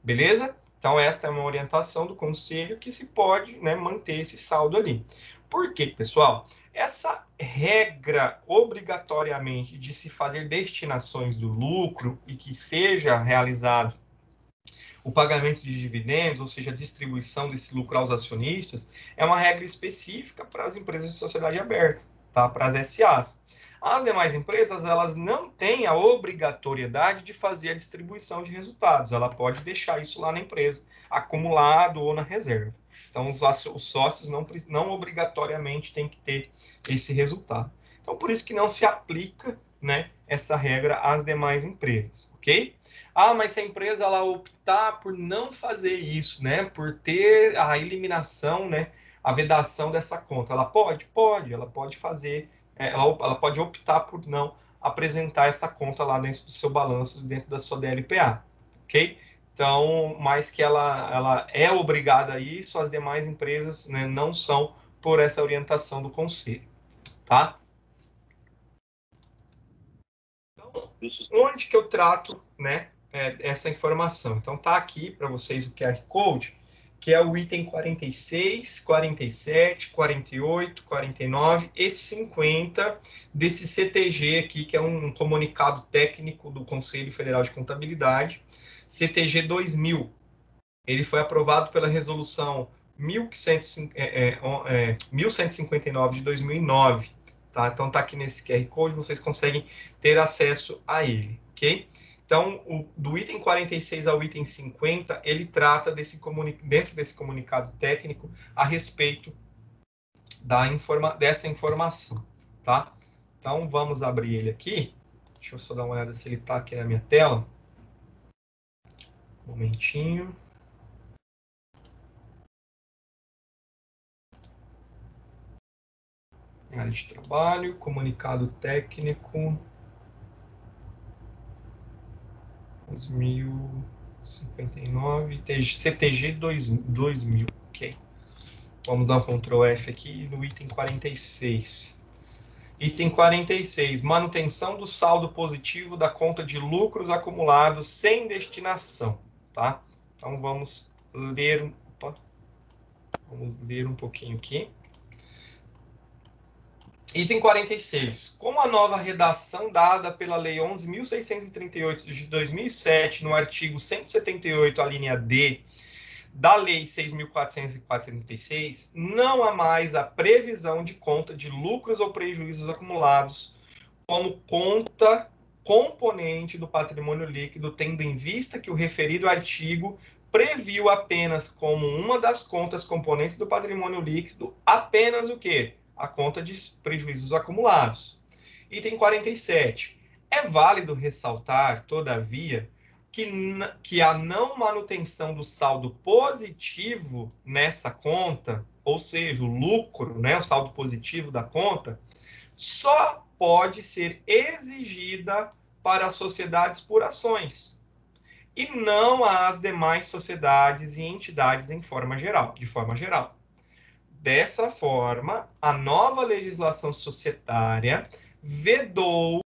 [SPEAKER 1] Beleza? Então, esta é uma orientação do conselho que se pode, né, manter esse saldo ali. Por quê, pessoal? Essa regra, obrigatoriamente, de se fazer destinações do lucro e que seja realizado o pagamento de dividendos, ou seja, a distribuição desse lucro aos acionistas, é uma regra específica para as empresas de sociedade aberta, tá? Para as SAs. As demais empresas, elas não têm a obrigatoriedade de fazer a distribuição de resultados. Ela pode deixar isso lá na empresa, acumulado ou na reserva. Então, os sócios não obrigatoriamente têm que ter esse resultado. Então, por isso que não se aplica, né, essa regra às demais empresas, ok? Ah, mas se a empresa ela optar por não fazer isso, né, por ter a eliminação, né, a vedação dessa conta, ela pode? Pode, ela pode fazer, ela pode optar por não apresentar essa conta lá dentro do seu balanço, dentro da sua DLPA, ok? Então, mas que ela é obrigada a isso, as demais empresas, né, não são por essa orientação do conselho, tá? Então, onde que eu trato, né, essa informação? Então, tá aqui para vocês o QR Code. que é o item 46, 47, 48, 49 e 50 desse CTG aqui, que é um comunicado técnico do Conselho Federal de Contabilidade, CTG 2000. Ele foi aprovado pela resolução 1159 de 2009. Tá? Então está aqui nesse QR Code, vocês conseguem ter acesso a ele, ok? Então, do item 46 ao item 50, ele trata dentro desse comunicado técnico a respeito dessa informação, tá? Então, vamos abrir ele aqui. Deixa eu só dar uma olhada se ele está aqui na minha tela. Um momentinho. Área de trabalho, comunicado técnico 2059, CTG 2000, ok. Vamos dar um Ctrl F aqui no item 46. Item 46, manutenção do saldo positivo da conta de lucros acumulados sem destinação, tá? Então vamos ler um pouquinho aqui. Item 46. Como a nova redação dada pela Lei 11.638 de 2007, no artigo 178, a linha D, da Lei 6.436, não há mais a previsão de conta de lucros ou prejuízos acumulados como conta componente do patrimônio líquido, tendo em vista que o referido artigo previu apenas como uma das contas componentes do patrimônio líquido apenas o quê? A conta de prejuízos acumulados. Item 47. É válido ressaltar, todavia, que a não manutenção do saldo positivo nessa conta, ou seja, o lucro, né, o saldo positivo da conta, só pode ser exigida para as sociedades por ações e não às demais sociedades e entidades de forma geral. Dessa forma, a nova legislação societária vedou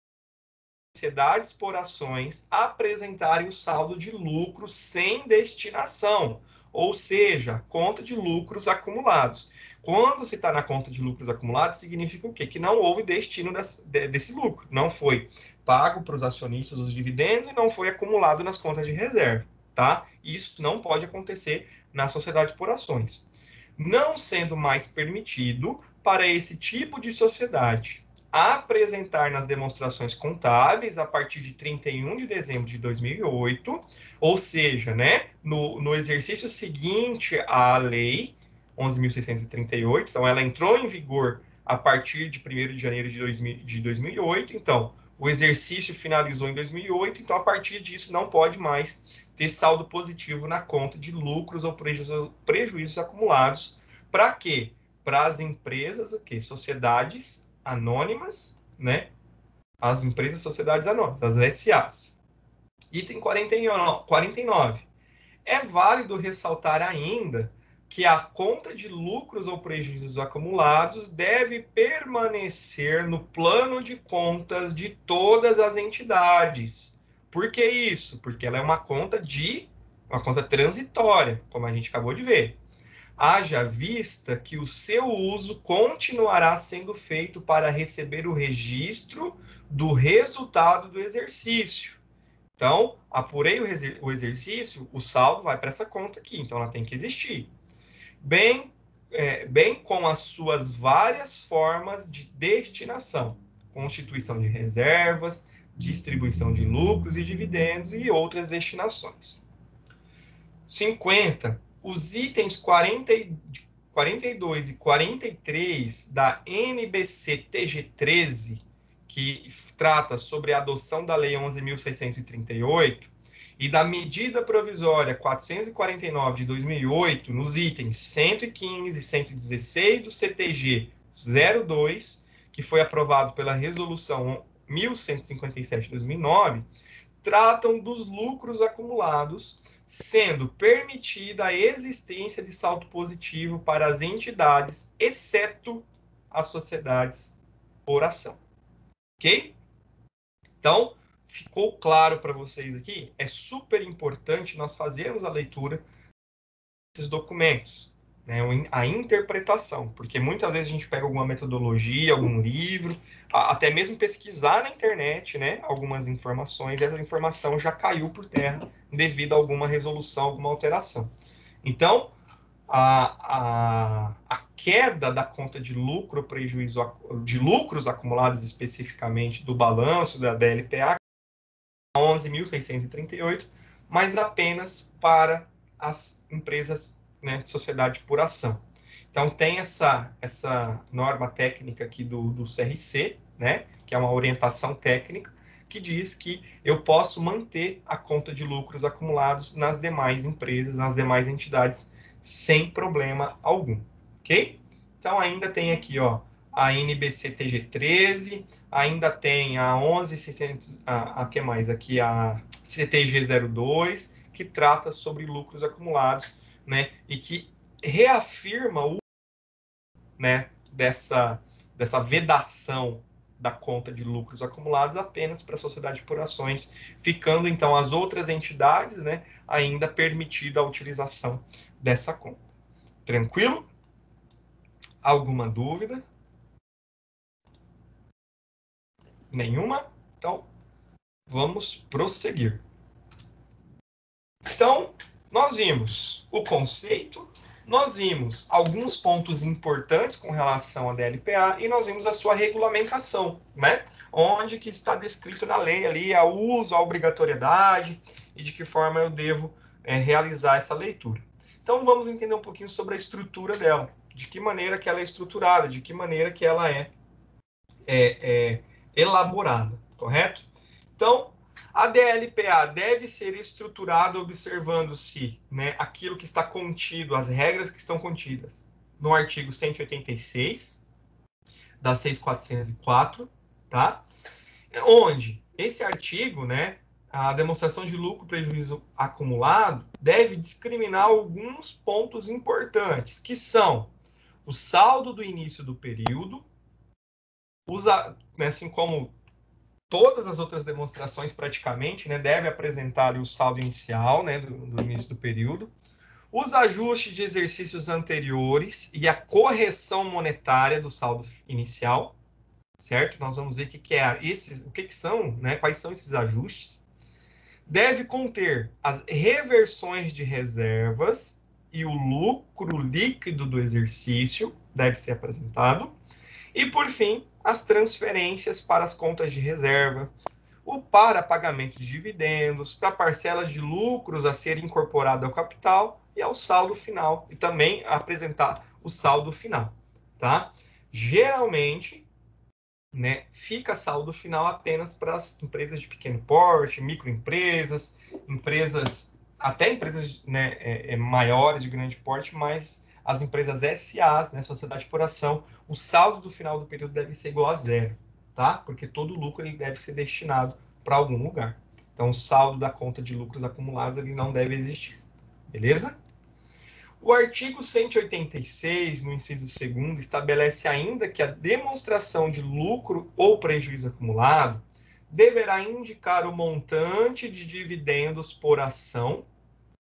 [SPEAKER 1] sociedades por ações apresentarem o saldo de lucro sem destinação, ou seja, conta de lucros acumulados. Quando se está na conta de lucros acumulados, significa o quê? Que não houve destino desse lucro, não foi pago para os acionistas os dividendos e não foi acumulado nas contas de reserva, tá? Isso não pode acontecer na sociedade por ações. Não sendo mais permitido para esse tipo de sociedade apresentar nas demonstrações contábeis a partir de 31 de dezembro de 2008, ou seja, né, no exercício seguinte à lei 11.638, então ela entrou em vigor a partir de 1º de janeiro de 2008, então o exercício finalizou em 2008, então a partir disso não pode mais ter saldo positivo na conta de lucros ou prejuízos acumulados. Para quê? Para as empresas, o quê? Sociedades anônimas, né? As empresas sociedades anônimas, as SAs. Item 49. É válido ressaltar ainda que a conta de lucros ou prejuízos acumulados deve permanecer no plano de contas de todas as entidades. Por que isso? Porque ela é uma conta transitória, como a gente acabou de ver. Haja vista que o seu uso continuará sendo feito para receber o registro do resultado do exercício. Então, apurei o exercício, o saldo vai para essa conta aqui, então ela tem que existir. Bem com as suas várias formas de destinação, constituição de reservas, distribuição de lucros e dividendos e outras destinações. 50. Os itens 42 e 43 da NBC-TG13, que trata sobre a adoção da Lei 11.638, e da medida provisória 449 de 2008, nos itens 115 e 116 do CTG 02, que foi aprovado pela Resolução 1157 de 2009, tratam dos lucros acumulados, sendo permitida a existência de saldo positivo para as entidades, exceto as sociedades por ação. Ok? Então, ficou claro para vocês aqui? É super importante nós fazermos a leitura esses documentos, né, a interpretação, porque muitas vezes a gente pega alguma metodologia, algum livro, até mesmo pesquisar na internet, né, algumas informações, e essa informação já caiu por terra devido a alguma resolução, alguma alteração. Então, a queda da conta de lucro, prejuízo, de lucros acumulados especificamente do balanço da DLPA, 11.638, mas apenas para as empresas, né, de sociedade por ação. Então, tem essa norma técnica aqui do CRC, né, que é uma orientação técnica, que diz que eu posso manter a conta de lucros acumulados nas demais empresas, nas demais entidades, sem problema algum, ok? Então, ainda tem aqui, ó, a NBC-TG 13, ainda tem a 11.600, a que mais? Aqui a CTG 02, que trata sobre lucros acumulados, né, e que reafirma o, né, dessa vedação da conta de lucros acumulados apenas para a sociedade por ações, ficando então as outras entidades, né, ainda permitida a utilização dessa conta. Tranquilo? Alguma dúvida? Nenhuma? Então, vamos prosseguir. Então, nós vimos o conceito, nós vimos alguns pontos importantes com relação à DLPA e nós vimos a sua regulamentação, né? Onde que está descrito na lei ali o uso, a obrigatoriedade e de que forma eu devo realizar essa leitura. Então, vamos entender um pouquinho sobre a estrutura dela, de que maneira que ela é estruturada, de que maneira que ela é elaborada, correto? Então, a DLPA deve ser estruturada observando-se, né, aquilo que está contido, as regras que estão contidas no artigo 186 da 6.404, tá? Onde esse artigo, né, a demonstração de lucro prejuízo acumulado deve discriminar alguns pontos importantes, que são o saldo do início do período, assim como todas as outras demonstrações praticamente, né, deve apresentar o saldo inicial, né, do início do período, os ajustes de exercícios anteriores e a correção monetária do saldo inicial, certo? Nós vamos ver o que são, né, quais são esses ajustes. Deve conter as reversões de reservas e o lucro líquido do exercício deve ser apresentado. E, por fim, as transferências para as contas de reserva, o para pagamento de dividendos, para parcelas de lucros a ser incorporado ao capital e ao saldo final, e também apresentar o saldo final, tá? Geralmente, né, fica saldo final apenas para as empresas de pequeno porte, microempresas, até empresas, né, maiores de grande porte, mas as empresas SAs, né, sociedade por ação, o saldo do final do período deve ser igual a zero, tá? Porque todo lucro ele deve ser destinado para algum lugar. Então, o saldo da conta de lucros acumulados ele não deve existir, beleza? O artigo 186, no inciso 2º, estabelece ainda que a demonstração de lucro ou prejuízo acumulado deverá indicar o montante de dividendos por ação,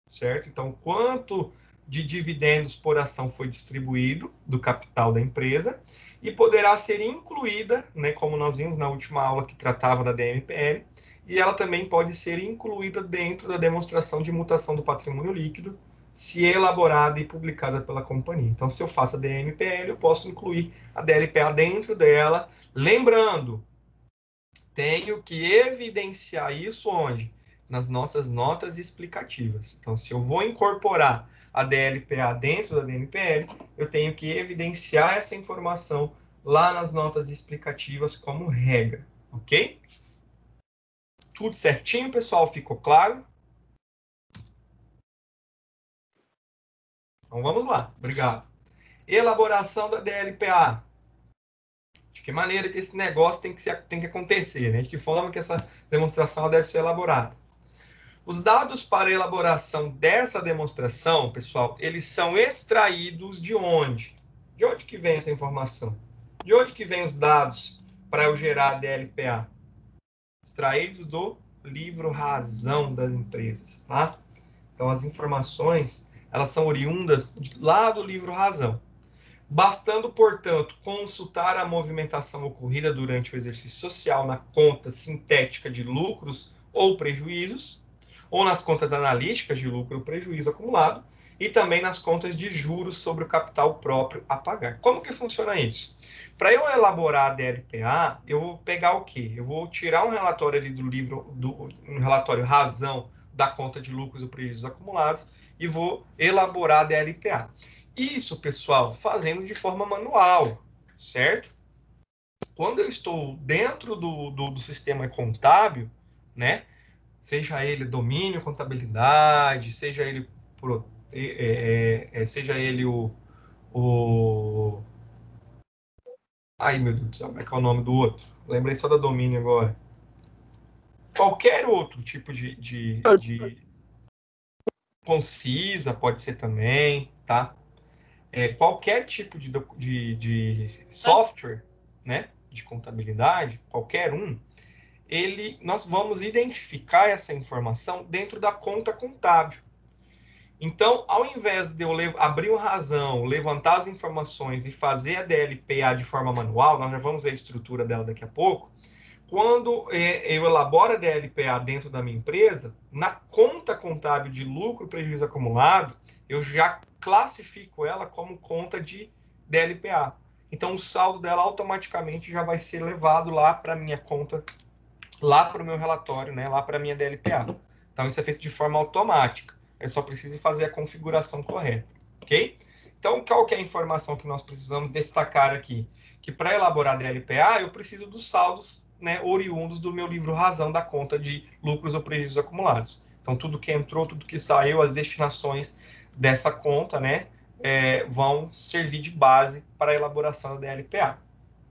[SPEAKER 1] certo? Então, quanto de dividendos por ação foi distribuído do capital da empresa e poderá ser incluída, né, como nós vimos na última aula que tratava da DMPL, e ela também pode ser incluída dentro da demonstração de mutação do patrimônio líquido, se elaborada e publicada pela companhia. Então, se eu faço a DMPL, eu posso incluir a DLPA dentro dela. Lembrando, tenho que evidenciar isso onde? Nas nossas notas explicativas. Então, se eu vou incorporar a DLPA dentro da DMPL, eu tenho que evidenciar essa informação lá nas notas explicativas como regra, ok? Tudo certinho, pessoal? Ficou claro? Então, vamos lá. Obrigado. Elaboração da DLPA. De que maneira que esse negócio tem que acontecer, né? De que forma que essa demonstração deve ser elaborada. Os dados para a elaboração dessa demonstração, pessoal, eles são extraídos de onde? De onde que vem essa informação? De onde que vem os dados para eu gerar a DLPA? Extraídos do livro Razão das Empresas, tá? Então, as informações, elas são oriundas lá do livro Razão. Bastando, portanto, consultar a movimentação ocorrida durante o exercício social na conta sintética de lucros ou prejuízos, ou nas contas analíticas de lucro ou prejuízo acumulado, e também nas contas de juros sobre o capital próprio a pagar. Como que funciona isso? Para eu elaborar a DLPA, eu vou pegar o quê? Eu vou tirar um relatório ali do livro, um relatório razão da conta de lucros ou prejuízos acumulados, e vou elaborar a DLPA. Isso, pessoal, fazendo de forma manual, certo? Quando eu estou dentro do sistema contábil, né? Seja ele domínio, contabilidade, seja ele seja ele o... Ai, meu Deus do céu, como é que é o nome do outro? Lembrei só da domínio agora. Qualquer outro tipo de concisa pode ser também, tá? Qualquer tipo de software, né, de contabilidade, qualquer um, nós vamos identificar essa informação dentro da conta contábil. Então, ao invés de eu abrir o razão, levantar as informações e fazer a DLPA de forma manual, nós já vamos ver a estrutura dela daqui a pouco, quando eu elaboro a DLPA dentro da minha empresa, na conta contábil de lucro e prejuízo acumulado, eu já classifico ela como conta de DLPA. Então, o saldo dela automaticamente já vai ser levado lá para a minha conta, lá para o meu relatório, né, lá para a minha DLPA. Então, isso é feito de forma automática. Eu só preciso fazer a configuração correta, ok? Então, qual que é a informação que nós precisamos destacar aqui? Que para elaborar a DLPA, eu preciso dos saldos, né, oriundos do meu livro razão da conta de lucros ou prejuízos acumulados. Então, tudo que entrou, tudo que saiu, as destinações dessa conta, né, vão servir de base para a elaboração da DLPA,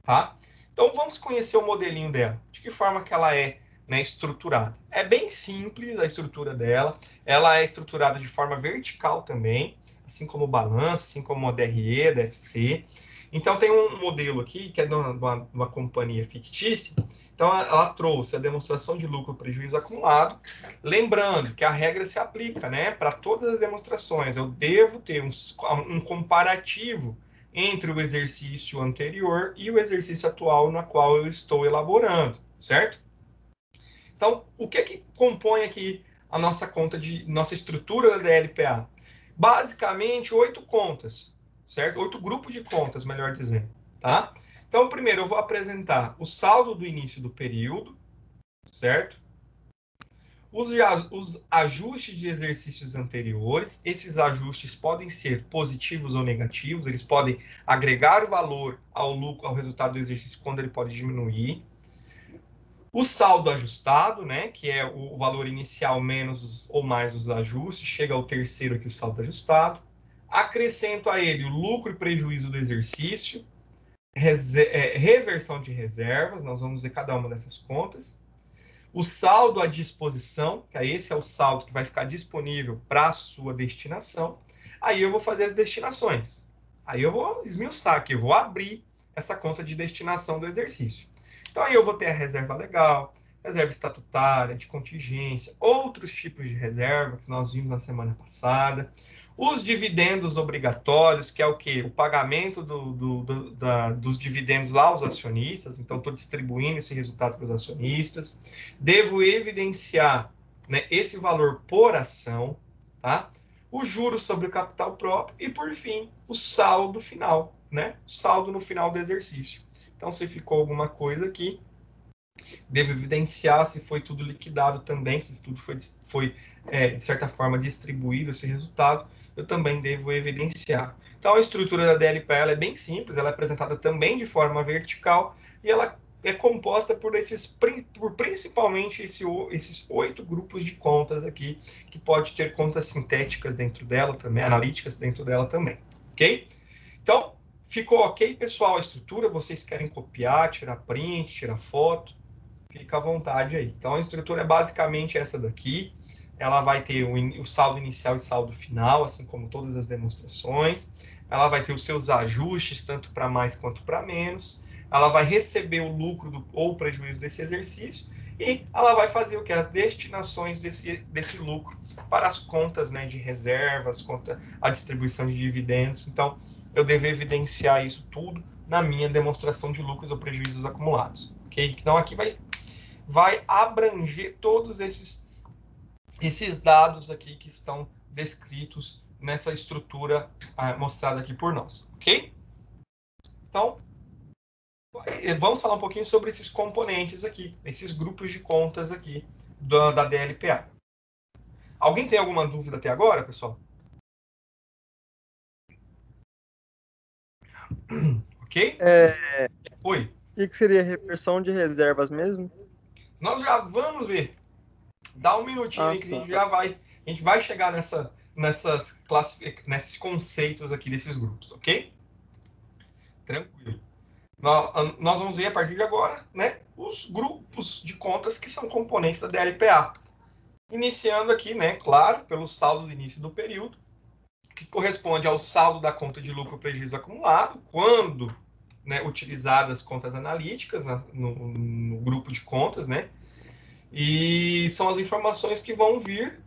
[SPEAKER 1] tá? Então, vamos conhecer o modelinho dela. De que forma que ela é, né, estruturada. É bem simples a estrutura dela. Ela é estruturada de forma vertical também, assim como o balanço, assim como a DRE, DFC. Então, tem um modelo aqui, que é de uma companhia fictícia. Então, ela trouxe a demonstração de lucro e prejuízo acumulado. Lembrando que a regra se aplica, né, para todas as demonstrações. Eu devo ter um comparativo entre o exercício anterior e o exercício atual na qual eu estou elaborando, certo? Então, o que compõe aqui a nossa nossa estrutura da DLPA? Basicamente, 8 contas, certo? 8 grupos de contas, melhor dizendo, tá? Então, primeiro eu vou apresentar o saldo do início do período, certo? Os ajustes de exercícios anteriores, esses ajustes podem ser positivos ou negativos, eles podem agregar valor ao lucro, ao resultado do exercício, quando ele pode diminuir. O saldo ajustado, né, que é o valor inicial menos ou mais os ajustes, chega ao terceiro aqui o saldo ajustado. Acrescento a ele o lucro e prejuízo do exercício, reversão de reservas, nós vamos ver cada uma dessas contas. O saldo à disposição, que aí esse é o saldo que vai ficar disponível para a sua destinação. Aí eu vou fazer as destinações. Aí eu vou esmiuçar aqui, eu vou abrir essa conta de destinação do exercício. Então, aí eu vou ter a reserva legal, reserva estatutária, de contingência, outros tipos de reserva que nós vimos na semana passada. Os dividendos obrigatórios, que é o quê? O pagamento dos dividendos lá aos acionistas. Então, estou distribuindo esse resultado para os acionistas. Devo evidenciar, né, esse valor por ação, tá? O juros sobre o capital próprio e, por fim, o saldo final, né? O saldo no final do exercício. Então, se ficou alguma coisa aqui, devo evidenciar se foi tudo liquidado também, se tudo foi de certa forma, distribuído esse resultado, eu também devo evidenciar. Então, a estrutura da DLPA ela é bem simples, ela é apresentada também de forma vertical, e ela é composta por principalmente esses 8 grupos de contas aqui, que pode ter contas sintéticas dentro dela também, analíticas dentro dela também, ok? Então, ficou ok, pessoal, a estrutura? Vocês querem copiar, tirar print, tirar foto? Fica à vontade aí. Então, a estrutura é basicamente essa daqui. Ela vai ter o saldo inicial e saldo final, assim como todas as demonstrações. Ela vai ter os seus ajustes, tanto para mais quanto para menos. Ela vai receber o lucro ou o prejuízo desse exercício. E ela vai fazer o que? As destinações desse lucro para as contas, né, de reservas, conta a distribuição de dividendos. Então, eu devo evidenciar isso tudo na minha demonstração de lucros ou prejuízos acumulados. Ok? Então, aqui vai abranger todos esses dados aqui que estão descritos nessa estrutura mostrada aqui por nós. Ok? Então, vamos falar um pouquinho sobre esses componentes aqui, esses grupos de contas aqui da DLPA. Alguém tem alguma dúvida até agora, pessoal? Ok? Oi.
[SPEAKER 3] O que seria reversão de reservas mesmo?
[SPEAKER 1] Nós já vamos ver. Dá um minutinho aí que
[SPEAKER 3] sim.
[SPEAKER 1] a gente vai chegar nesses conceitos aqui desses grupos, ok? Tranquilo. Nós vamos ver a partir de agora, né, os grupos de contas que são componentes da DLPA. Iniciando aqui, né, claro, pelo saldo do início do período, que corresponde ao saldo da conta de lucro ou prejuízo acumulado, quando, né, utilizadas contas analíticas no grupo de contas, né, e são as informações que vão vir,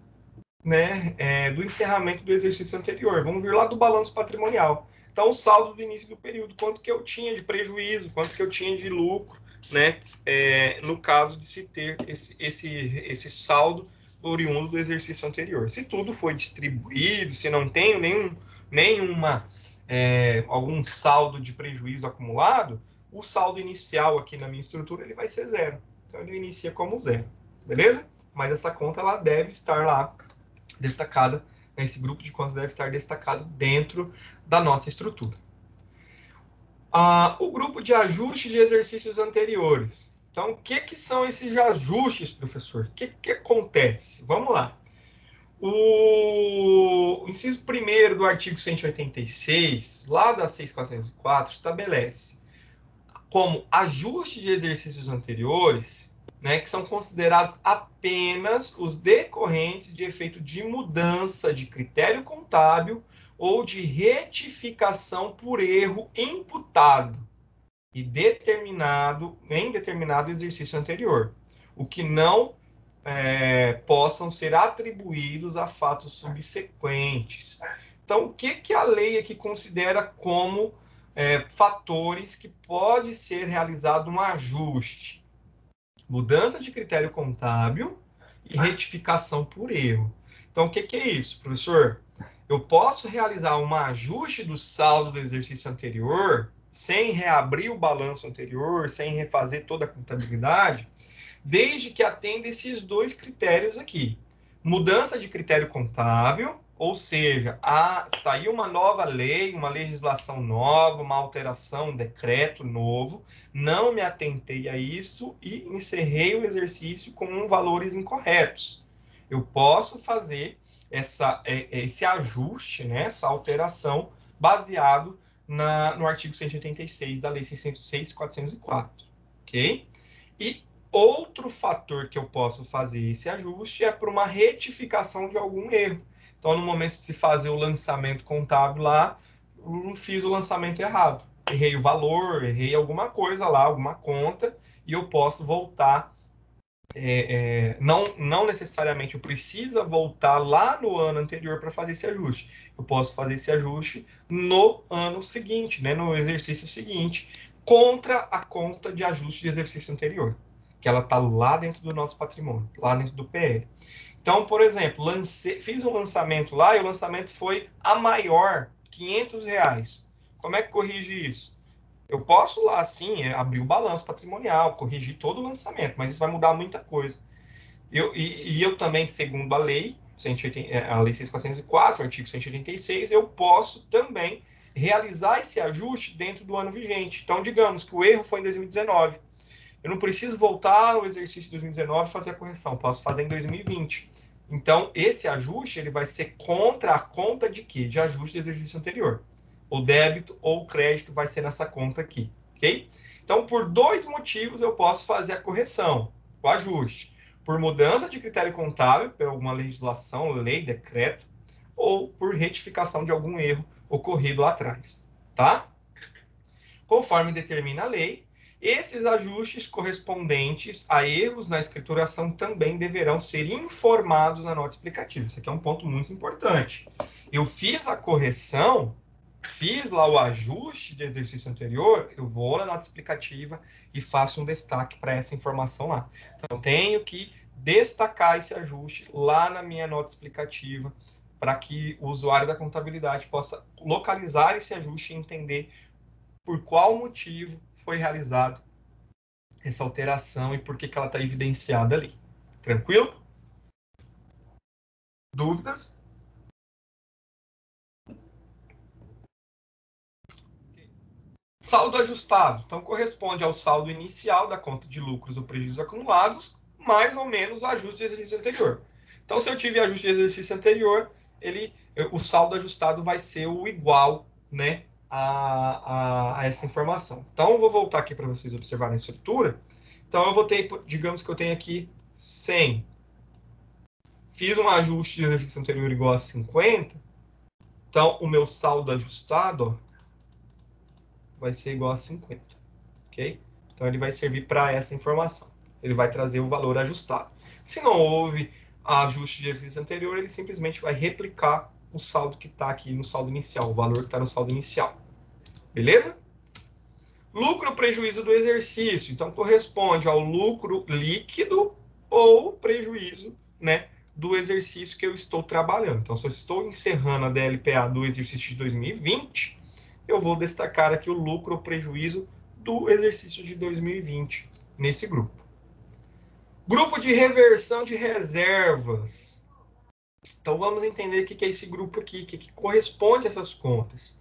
[SPEAKER 1] né, do encerramento do exercício anterior, vão vir lá do balanço patrimonial. Então, o saldo do início do período, quanto que eu tinha de prejuízo, quanto que eu tinha de lucro, né, no caso de se ter esse saldo oriundo do exercício anterior. Se tudo foi distribuído, se não tenho algum saldo de prejuízo acumulado, o saldo inicial aqui na minha estrutura ele vai ser zero. Então, ele inicia como zero, beleza? Mas essa conta ela deve estar lá destacada, né? Esse grupo de contas deve estar destacado dentro da nossa estrutura. O grupo de ajustes de exercícios anteriores. Então, o que são esses ajustes, professor? O que acontece? Vamos lá. O inciso 1º do artigo 186, lá da 6.404, estabelece como ajuste de exercícios anteriores, né, que são considerados apenas os decorrentes de efeito de mudança de critério contábil ou de retificação por erro imputado e determinado em determinado exercício anterior, o que não possam ser atribuídos a fatos subsequentes. Então, o que a lei aqui considera como fatores que pode ser realizado um ajuste? Mudança de critério contábil e retificação por erro. Então, o que é isso, professor? Eu posso realizar um ajuste do saldo do exercício anterior sem reabrir o balanço anterior, sem refazer toda a contabilidade, desde que atenda esses dois critérios aqui. Mudança de critério contábil, ou seja, saiu uma nova lei, uma legislação nova, uma alteração, um decreto novo, não me atentei a isso e encerrei o exercício com valores incorretos. Eu posso fazer esse ajuste, né, essa alteração, baseado no artigo 186 da Lei 606.404, ok? E outro fator que eu posso fazer esse ajuste é para uma retificação de algum erro. Então, no momento de se fazer o lançamento contábil lá, eu fiz o lançamento errado. Errei o valor, errei alguma coisa lá, alguma conta, e eu posso voltar. Não necessariamente eu precisa voltar lá no ano anterior para fazer esse ajuste. Eu posso fazer esse ajuste no ano seguinte, né, no exercício seguinte, contra a conta de ajuste de exercício anterior, que ela está lá dentro do nosso patrimônio, lá dentro do PL. Então, por exemplo, fiz um lançamento lá e o lançamento foi a maior, R$500. Como é que corrige isso? Eu posso lá, sim, abrir o balanço patrimonial, corrigir todo o lançamento, mas isso vai mudar muita coisa. Eu também, segundo a lei, a Lei 6.404, artigo 186, eu posso também realizar esse ajuste dentro do ano vigente. Então, digamos que o erro foi em 2019. Eu não preciso voltar ao exercício de 2019 e fazer a correção, posso fazer em 2020. Então, esse ajuste ele vai ser contra a conta de quê? De ajuste de exercício anterior. O débito ou o crédito vai ser nessa conta aqui, ok? Então, por dois motivos eu posso fazer a correção, o ajuste. Por mudança de critério contábil, por alguma legislação, lei, decreto, ou por retificação de algum erro ocorrido lá atrás, tá? Conforme determina a lei, Esses ajustes correspondentes a erros na escrituração também deverão ser informados na nota explicativa. Isso aqui é um ponto muito importante. Eu fiz a correção, fiz lá o ajuste de exercício anterior, eu vou na nota explicativa e faço um destaque para essa informação lá. Então, eu tenho que destacar esse ajuste lá na minha nota explicativa para que o usuário da contabilidade possa localizar esse ajuste e entender por qual motivo foi realizado essa alteração e por que ela está evidenciada ali. Tranquilo? Dúvidas? Saldo ajustado. Então, corresponde ao saldo inicial da conta de lucros ou prejuízos acumulados, mais ou menos o ajuste de exercício anterior. Então, se eu tive ajuste de exercício anterior, o saldo ajustado vai ser o igual, né, a essa informação. Então, eu vou voltar aqui para vocês observarem a estrutura. Então, eu vou ter, digamos que eu tenho aqui 100. Fiz um ajuste de exercício anterior igual a 50. Então, o meu saldo ajustado, ó, vai ser igual a 50. Ok? Então, ele vai servir para essa informação. Ele vai trazer o valor ajustado. Se não houve ajuste de exercício anterior, ele simplesmente vai replicar o saldo que está aqui no saldo inicial, o valor que está no saldo inicial. Beleza? Lucro ou prejuízo do exercício. Então, corresponde ao lucro líquido ou prejuízo, né, do exercício que eu estou trabalhando. Então, se eu estou encerrando a DLPA do exercício de 2020, eu vou destacar aqui o lucro ou prejuízo do exercício de 2020 nesse grupo. Grupo de reversão de reservas. Então, vamos entender o que é esse grupo aqui, o que corresponde a essas contas.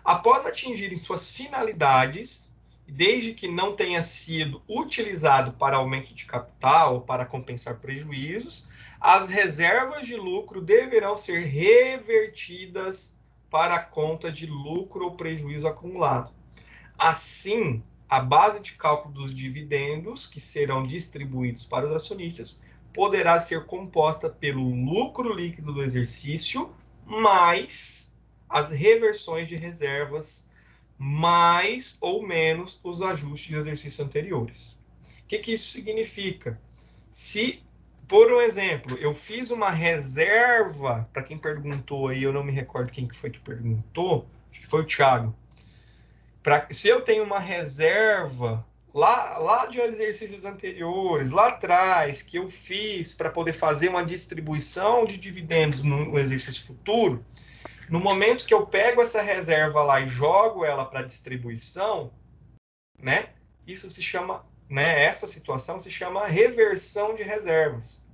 [SPEAKER 1] Após atingirem suas finalidades, desde que não tenha sido utilizado para aumento de capital ou para compensar prejuízos, as reservas de lucro deverão ser revertidas para a conta de lucro ou prejuízo acumulado. Assim, a base de cálculo dos dividendos que serão distribuídos para os acionistas poderá ser composta pelo lucro líquido do exercício mais as reversões de reservas, mais ou menos os ajustes de exercício anteriores. O que isso significa? Se, por um exemplo, eu fiz uma reserva, para quem perguntou aí, eu não me recordo quem foi que perguntou, acho que foi o Thiago. Se eu tenho uma reserva lá de exercícios anteriores, lá atrás, que eu fiz para poder fazer uma distribuição de dividendos no exercício futuro, no momento que eu pego essa reserva lá e jogo ela para distribuição, né, isso se chama, né, essa situação se chama reversão de reservas.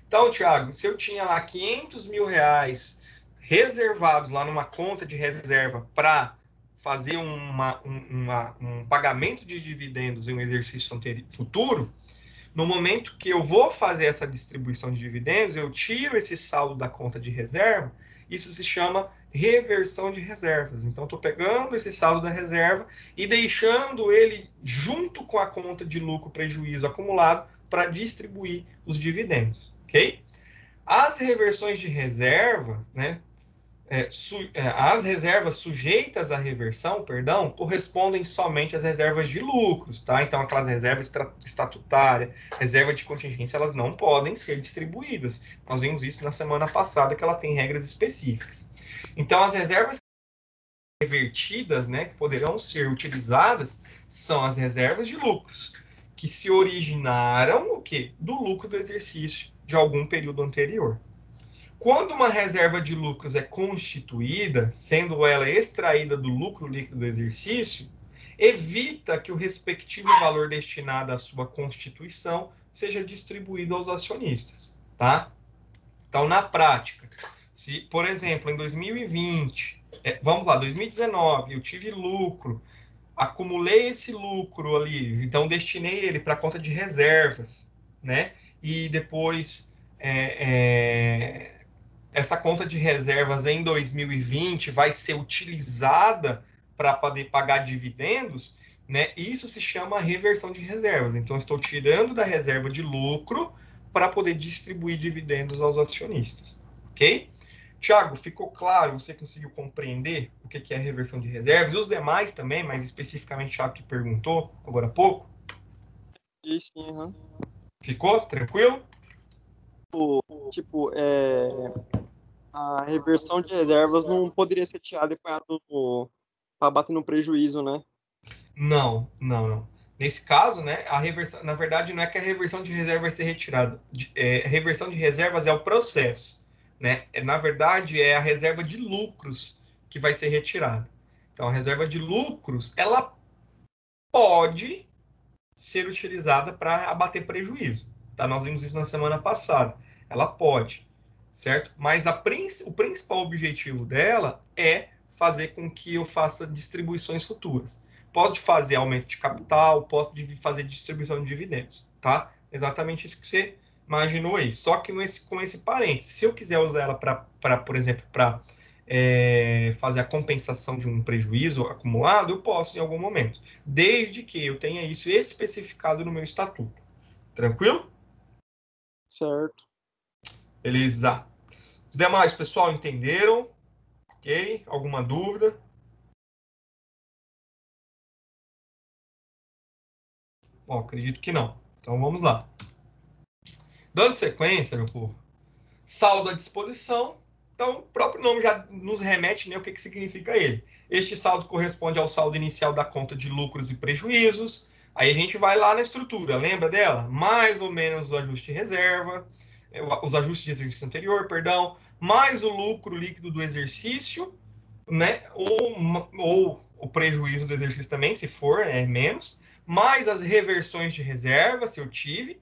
[SPEAKER 1] Então, Thiago, se eu tinha lá 500 mil reais reservados lá numa conta de reserva para fazer um pagamento de dividendos em um exercício futuro, no momento que eu vou fazer essa distribuição de dividendos, eu tiro esse saldo da conta de reserva, isso se chama reversão de reservas. Então, estou pegando esse saldo da reserva e deixando ele junto com a conta de lucro prejuízo acumulado para distribuir os dividendos, ok? As reversões de reserva, né, as reservas sujeitas à reversão, perdão, correspondem somente às reservas de lucros, tá? Então, aquelas reservas estatutárias, reserva de contingência, elas não podem ser distribuídas. Nós vimos isso na semana passada, que elas têm regras específicas. Então, as reservas revertidas, né, que poderão ser utilizadas, são as reservas de lucros, que se originaram o quê? Do lucro do exercício de algum período anterior. Quando uma reserva de lucros é constituída, sendo ela extraída do lucro líquido do exercício, evita que o respectivo valor destinado à sua constituição seja distribuído aos acionistas, tá? Então, na prática, se, por exemplo, em 2020, vamos lá, 2019, eu tive lucro, acumulei esse lucro ali, então destinei ele para a conta de reservas, né? E depois essa conta de reservas em 2020 vai ser utilizada para poder pagar dividendos, né? Isso se chama reversão de reservas. Então, estou tirando da reserva de lucro para poder distribuir dividendos aos acionistas, ok? Tiago, ficou claro? Você conseguiu compreender o que é reversão de reservas? E os demais também, mas especificamente o Tiago que perguntou agora há pouco?
[SPEAKER 3] E sim, aham.
[SPEAKER 1] Ficou? Tranquilo?
[SPEAKER 3] Tipo, a reversão de reservas não poderia ser tirada e apanhado para bater no prejuízo, né?
[SPEAKER 1] Não, não, não. Nesse caso, né, a reversão, na verdade, não é que a reversão de reserva vai ser retirada. A reversão de reservas é o processo, né? Na verdade, é a reserva de lucros que vai ser retirada. Então, a reserva de lucros, ela pode ser utilizada para abater prejuízo. Tá? Nós vimos isso na semana passada. Ela pode, certo? Mas o principal objetivo dela é fazer com que eu faça distribuições futuras. Pode fazer aumento de capital, posso fazer distribuição de dividendos, tá? Exatamente isso que você imaginou aí. Só que com esse parênteses, se eu quiser usar ela para, por exemplo, para fazer a compensação de um prejuízo acumulado, eu posso em algum momento, desde que eu tenha isso especificado no meu estatuto. Tranquilo?
[SPEAKER 3] Certo.
[SPEAKER 1] Beleza. Os demais, pessoal, entenderam? Ok? Alguma dúvida? Bom, acredito que não. Então vamos lá. Dando sequência, meu povo, saldo à disposição. Então, o próprio nome já nos remete, né, o que significa ele. Este saldo corresponde ao saldo inicial da conta de lucros e prejuízos. Aí a gente vai lá na estrutura, lembra dela? Mais ou menos o ajuste de reserva, os ajustes de exercício anterior, perdão, mais o lucro líquido do exercício, né? Ou o prejuízo do exercício também, se for, é menos, mais as reversões de reserva, se eu tive.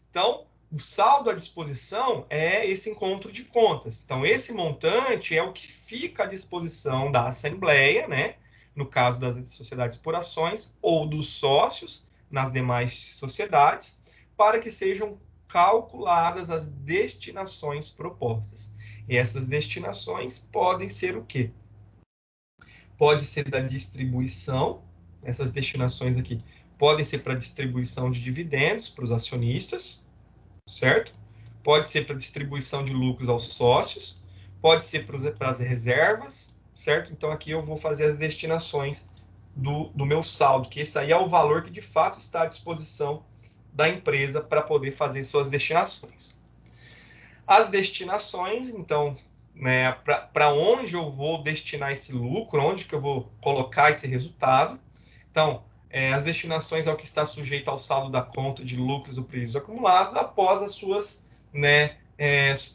[SPEAKER 1] Então, o saldo à disposição é esse encontro de contas. Então, esse montante é o que fica à disposição da Assembleia, né? No caso das sociedades por ações, ou dos sócios nas demais sociedades, para que sejam calculadas as destinações propostas. E essas destinações podem ser o quê? Pode ser da distribuição, essas destinações aqui podem ser para distribuição de dividendos para os acionistas, certo? Pode ser para distribuição de lucros aos sócios, pode ser para as reservas, certo? Então aqui eu vou fazer as destinações do meu saldo, que esse aí é o valor que de fato está à disposição da empresa para poder fazer suas destinações. As destinações, então, né, para onde eu vou destinar esse lucro, onde que eu vou colocar esse resultado. Então, as destinações é o que está sujeito ao saldo da conta de lucros ou prejuízos acumulados após as suas, né,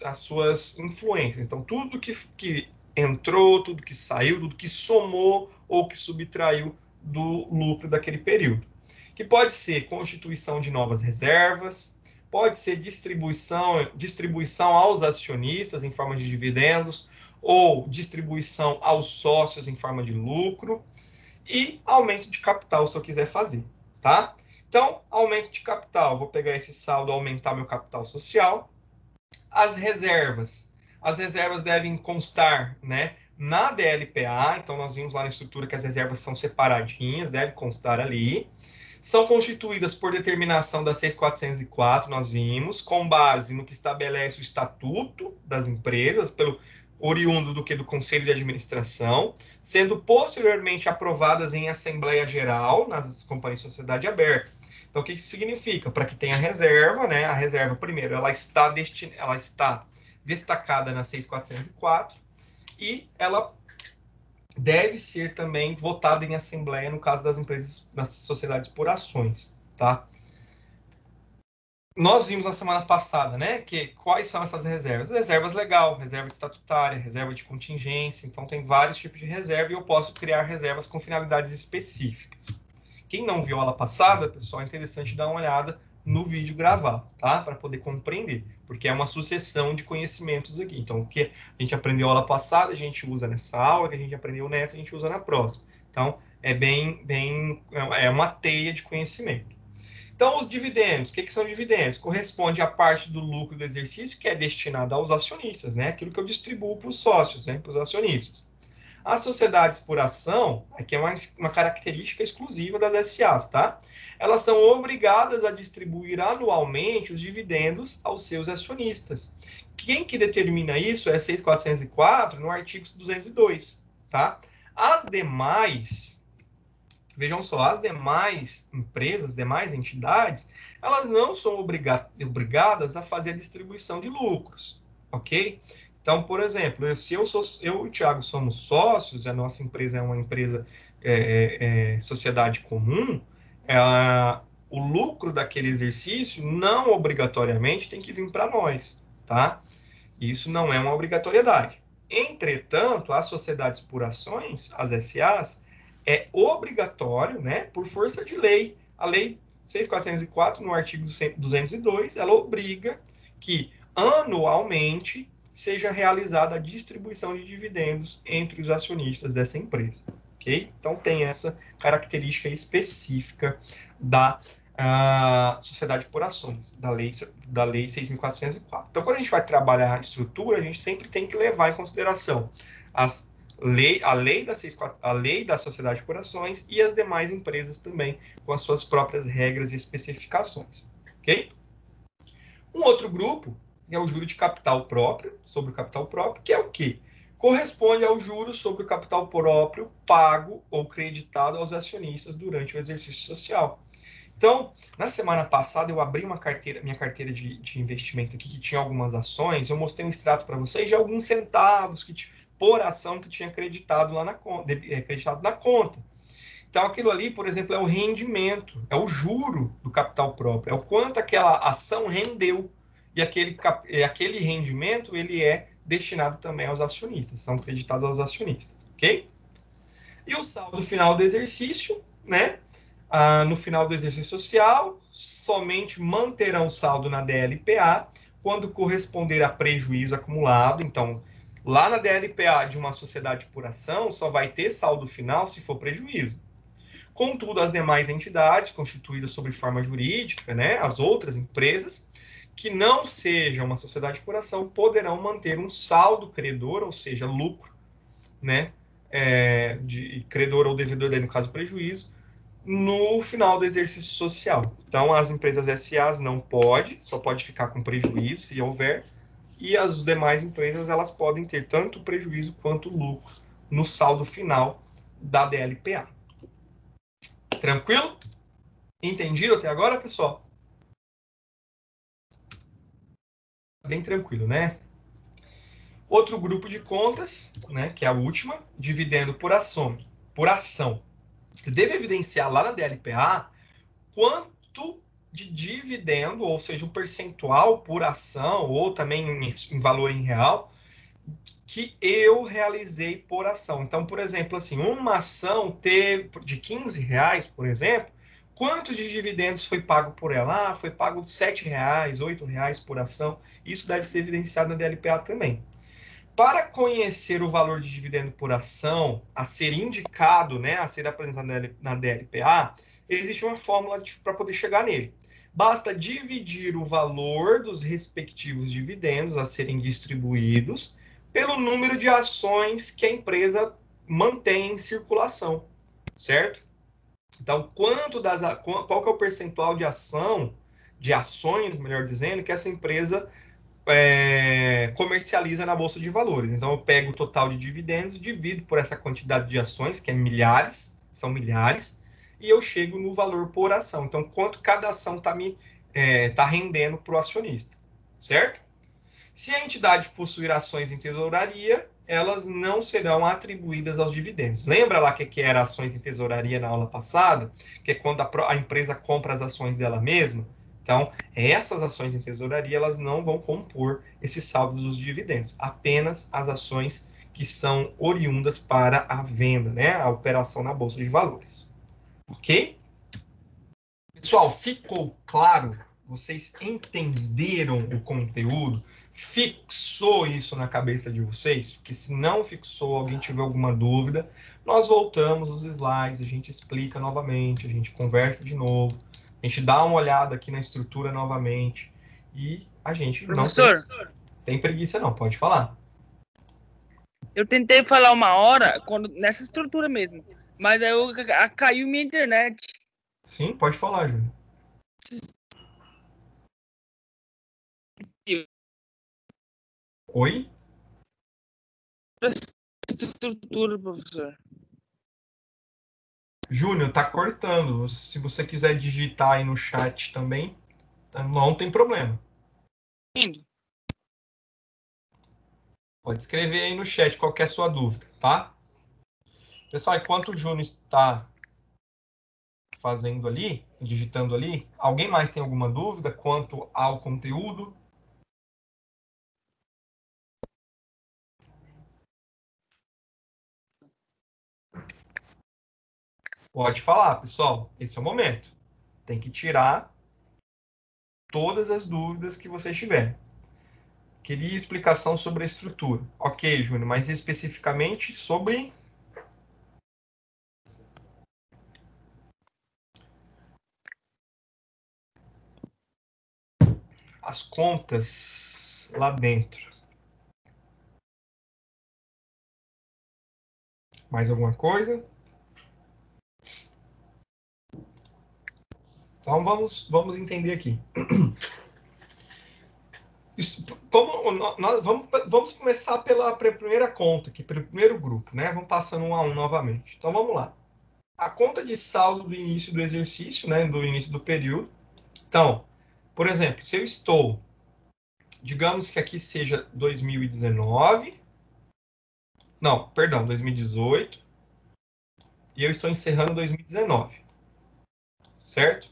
[SPEAKER 1] as suas influências. Então, tudo que entrou, tudo que saiu, tudo que somou ou que subtraiu do lucro daquele período. Que pode ser constituição de novas reservas, pode ser distribuição aos acionistas em forma de dividendos, ou distribuição aos sócios em forma de lucro, e aumento de capital, se eu quiser fazer, tá? Então, aumento de capital, vou pegar esse saldo, aumentar meu capital social. As reservas devem constar, né, na DLPA, então nós vimos lá na estrutura que as reservas são separadinhas, deve constar ali. São constituídas por determinação da 6.404, nós vimos, com base no que estabelece o estatuto das empresas, pelo oriundo do Conselho de Administração, sendo posteriormente aprovadas em Assembleia Geral, nas companhias de sociedade aberta. Então, o que isso significa? Para que tenha reserva, né? A reserva, primeiro, ela está destacada na 6.404 e ela deve ser também votada em assembleia no caso das empresas, das sociedades por ações, tá? Nós vimos na semana passada, né, que quais são essas reservas? Reservas legal, reserva estatutária, reserva de contingência, então tem vários tipos de reserva e eu posso criar reservas com finalidades específicas. Quem não viu a aula passada, pessoal, é interessante dar uma olhada no vídeo gravado, tá? Para poder compreender, porque é uma sucessão de conhecimentos aqui. Então, o que a gente aprendeu na aula passada, a gente usa nessa aula, o que a gente aprendeu nessa, a gente usa na próxima. Então, é uma teia de conhecimento. Então, os dividendos, o que são dividendos? Corresponde à parte do lucro do exercício que é destinada aos acionistas, né? Aquilo que eu distribuo para os sócios, né? Para os acionistas. As sociedades por ação, aqui é uma característica exclusiva das SAs, tá? Elas são obrigadas a distribuir anualmente os dividendos aos seus acionistas. Quem que determina isso é 6.404 no artigo 202, tá? As demais, vejam só, as demais empresas, demais entidades, elas não são obrigadas a fazer a distribuição de lucros, ok? Então, por exemplo, eu e o Thiago somos sócios, a nossa empresa é uma empresa sociedade comum, o lucro daquele exercício não obrigatoriamente tem que vir para nós, tá? Isso não é uma obrigatoriedade. Entretanto, as sociedades por ações, as SAs, é obrigatório, né, por força de lei. A lei 6.404, no artigo 202, ela obriga que anualmente seja realizada a distribuição de dividendos entre os acionistas dessa empresa, ok? Então tem essa característica específica da sociedade por ações, da lei 6.404. Então, quando a gente vai trabalhar a estrutura, a gente sempre tem que levar em consideração a lei da sociedade por ações e as demais empresas também, com as suas próprias regras e especificações, ok? Um outro grupo é o juro de capital próprio, sobre o capital próprio, que é o quê? Corresponde ao juro sobre o capital próprio pago ou creditado aos acionistas durante o exercício social. Então, na semana passada, eu abri minha carteira de investimento aqui, que tinha algumas ações, eu mostrei um extrato para vocês de alguns centavos por ação que tinha acreditado lá acreditado na conta. Então, aquilo ali, por exemplo, é o rendimento, é o juro do capital próprio, é o quanto aquela ação rendeu. E aquele rendimento, ele é destinado também aos acionistas, são creditados aos acionistas, ok? E o saldo final do exercício, né? No final do exercício social, somente manterão saldo na DLPA quando corresponder a prejuízo acumulado. Então, lá na DLPA de uma sociedade por ação, só vai ter saldo final se for prejuízo. Contudo, as demais entidades constituídas sob forma jurídica, né, as outras empresas, que não sejam uma sociedade por ação, poderão manter um saldo credor, ou seja, lucro, né, de credor ou devedor, daí no caso prejuízo, no final do exercício social. Então, as empresas SAs não pode, só pode ficar com prejuízo, se houver, e as demais empresas, elas podem ter tanto prejuízo quanto lucro no saldo final da DLPA. Tranquilo? Entendido até agora, pessoal? Bem tranquilo, né? Outro grupo de contas, né, que é a última, dividendo por ação. Você deve evidenciar lá na DLPA quanto de dividendo, ou seja, o percentual por ação, ou também em valor em real, que eu realizei por ação. Então, por exemplo, assim, uma ação de R$15, por exemplo, quanto de dividendos foi pago por ela? Foi pago R$7, R$8 por ação. Isso deve ser evidenciado na DLPA também. Para conhecer o valor de dividendo por ação a ser indicado, né, a ser apresentado na DLPA, existe uma fórmula para poder chegar nele. Basta dividir o valor dos respectivos dividendos a serem distribuídos pelo número de ações que a empresa mantém em circulação, certo? Então, qual que é o percentual de ações, melhor dizendo, que essa empresa comercializa na Bolsa de Valores. Então, eu pego o total de dividendos, divido por essa quantidade de ações, que são milhares, e eu chego no valor por ação. Então, quanto cada ação está rendendo para o acionista, certo? Se a entidade possuir ações em tesouraria, elas não serão atribuídas aos dividendos. Lembra lá que era ações em tesouraria na aula passada? Que é quando a empresa compra as ações dela mesma? Então, essas ações em tesouraria, elas não vão compor esse saldo dos dividendos, apenas as ações que são oriundas para a venda, né? A operação na Bolsa de Valores. Ok? Pessoal, ficou claro? Vocês entenderam o conteúdo? Fixou isso na cabeça de vocês? Porque se não fixou, alguém tiver alguma dúvida, nós voltamos os slides, a gente explica novamente, a gente conversa de novo. A gente dá uma olhada aqui na estrutura novamente e a gente
[SPEAKER 4] Professor,
[SPEAKER 1] não tem preguiça não, pode falar.
[SPEAKER 6] Eu tentei falar uma hora nessa estrutura mesmo. Mas aí caiu minha internet.
[SPEAKER 1] Sim, pode falar, Júnior. Oi?
[SPEAKER 6] Estrutura, professor.
[SPEAKER 1] Júnior, tá cortando. Se você quiser digitar aí no chat também, não tem problema.
[SPEAKER 6] Indo.
[SPEAKER 1] Pode escrever aí no chat qual que é a sua dúvida, tá? Pessoal, enquanto o Júnior está fazendo ali, digitando ali, alguém mais tem alguma dúvida quanto ao conteúdo? Pode falar, pessoal. Esse é o momento. Tem que tirar todas as dúvidas que vocês tiverem. Queria explicação sobre a estrutura. Ok, Júnior, mas especificamente sobre as contas lá dentro. Mais alguma coisa? Então vamos entender aqui. Vamos começar pela primeira conta, aqui, pelo primeiro grupo, né? Vamos passando um a um novamente. Então vamos lá. A conta de saldo do início do exercício, né? Do início do período. Então, por exemplo, se eu estou, digamos que aqui seja 2019, não, perdão, 2018, e eu estou encerrando 2019, certo?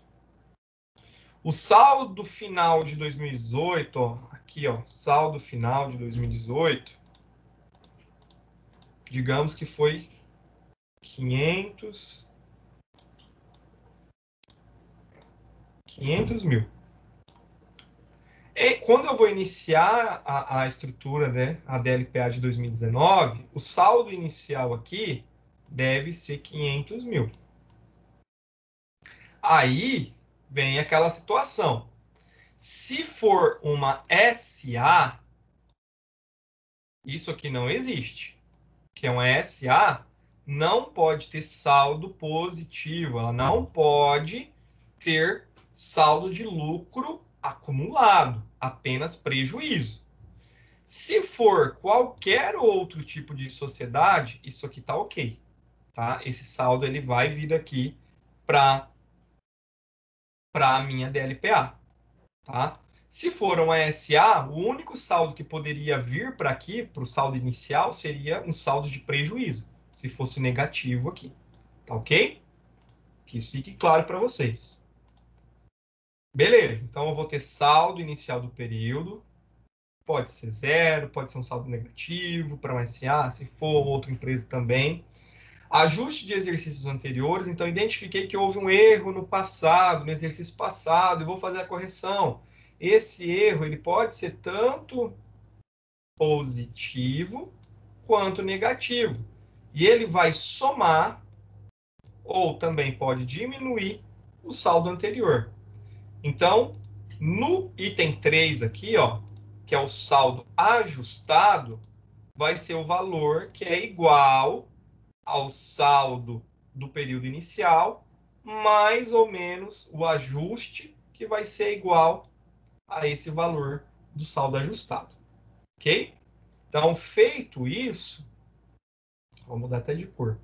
[SPEAKER 1] O saldo final de 2018, ó, aqui, ó, saldo final de 2018, digamos que foi 500 mil. E quando eu vou iniciar a estrutura, né, a DLPA de 2019, o saldo inicial aqui deve ser 500 mil. Aí vem aquela situação. Se for uma SA, isso aqui não existe. Que é uma SA, não pode ter saldo positivo. Ela não pode ter saldo de lucro acumulado, apenas prejuízo. Se for qualquer outro tipo de sociedade, isso aqui está ok. Tá? Esse saldo ele vai vir aqui para a minha DLPA. Tá? Se for uma SA, o único saldo que poderia vir para aqui, para o saldo inicial, seria um saldo de prejuízo, se fosse negativo aqui. Tá ok? Que isso fique claro para vocês. Beleza, então eu vou ter saldo inicial do período. Pode ser zero, pode ser um saldo negativo para uma SA, se for outra empresa também. Ajuste de exercícios anteriores, então identifiquei que houve um erro no passado, no exercício passado, e vou fazer a correção. Esse erro ele pode ser tanto positivo quanto negativo. E ele vai somar, ou também pode diminuir, o saldo anterior. Então, no item 3 aqui, ó, que é o saldo ajustado, vai ser o valor que é igual ao saldo do período inicial, mais ou menos o ajuste, que vai ser igual a esse valor do saldo ajustado. Ok? Então, feito isso, vou mudar até de cor.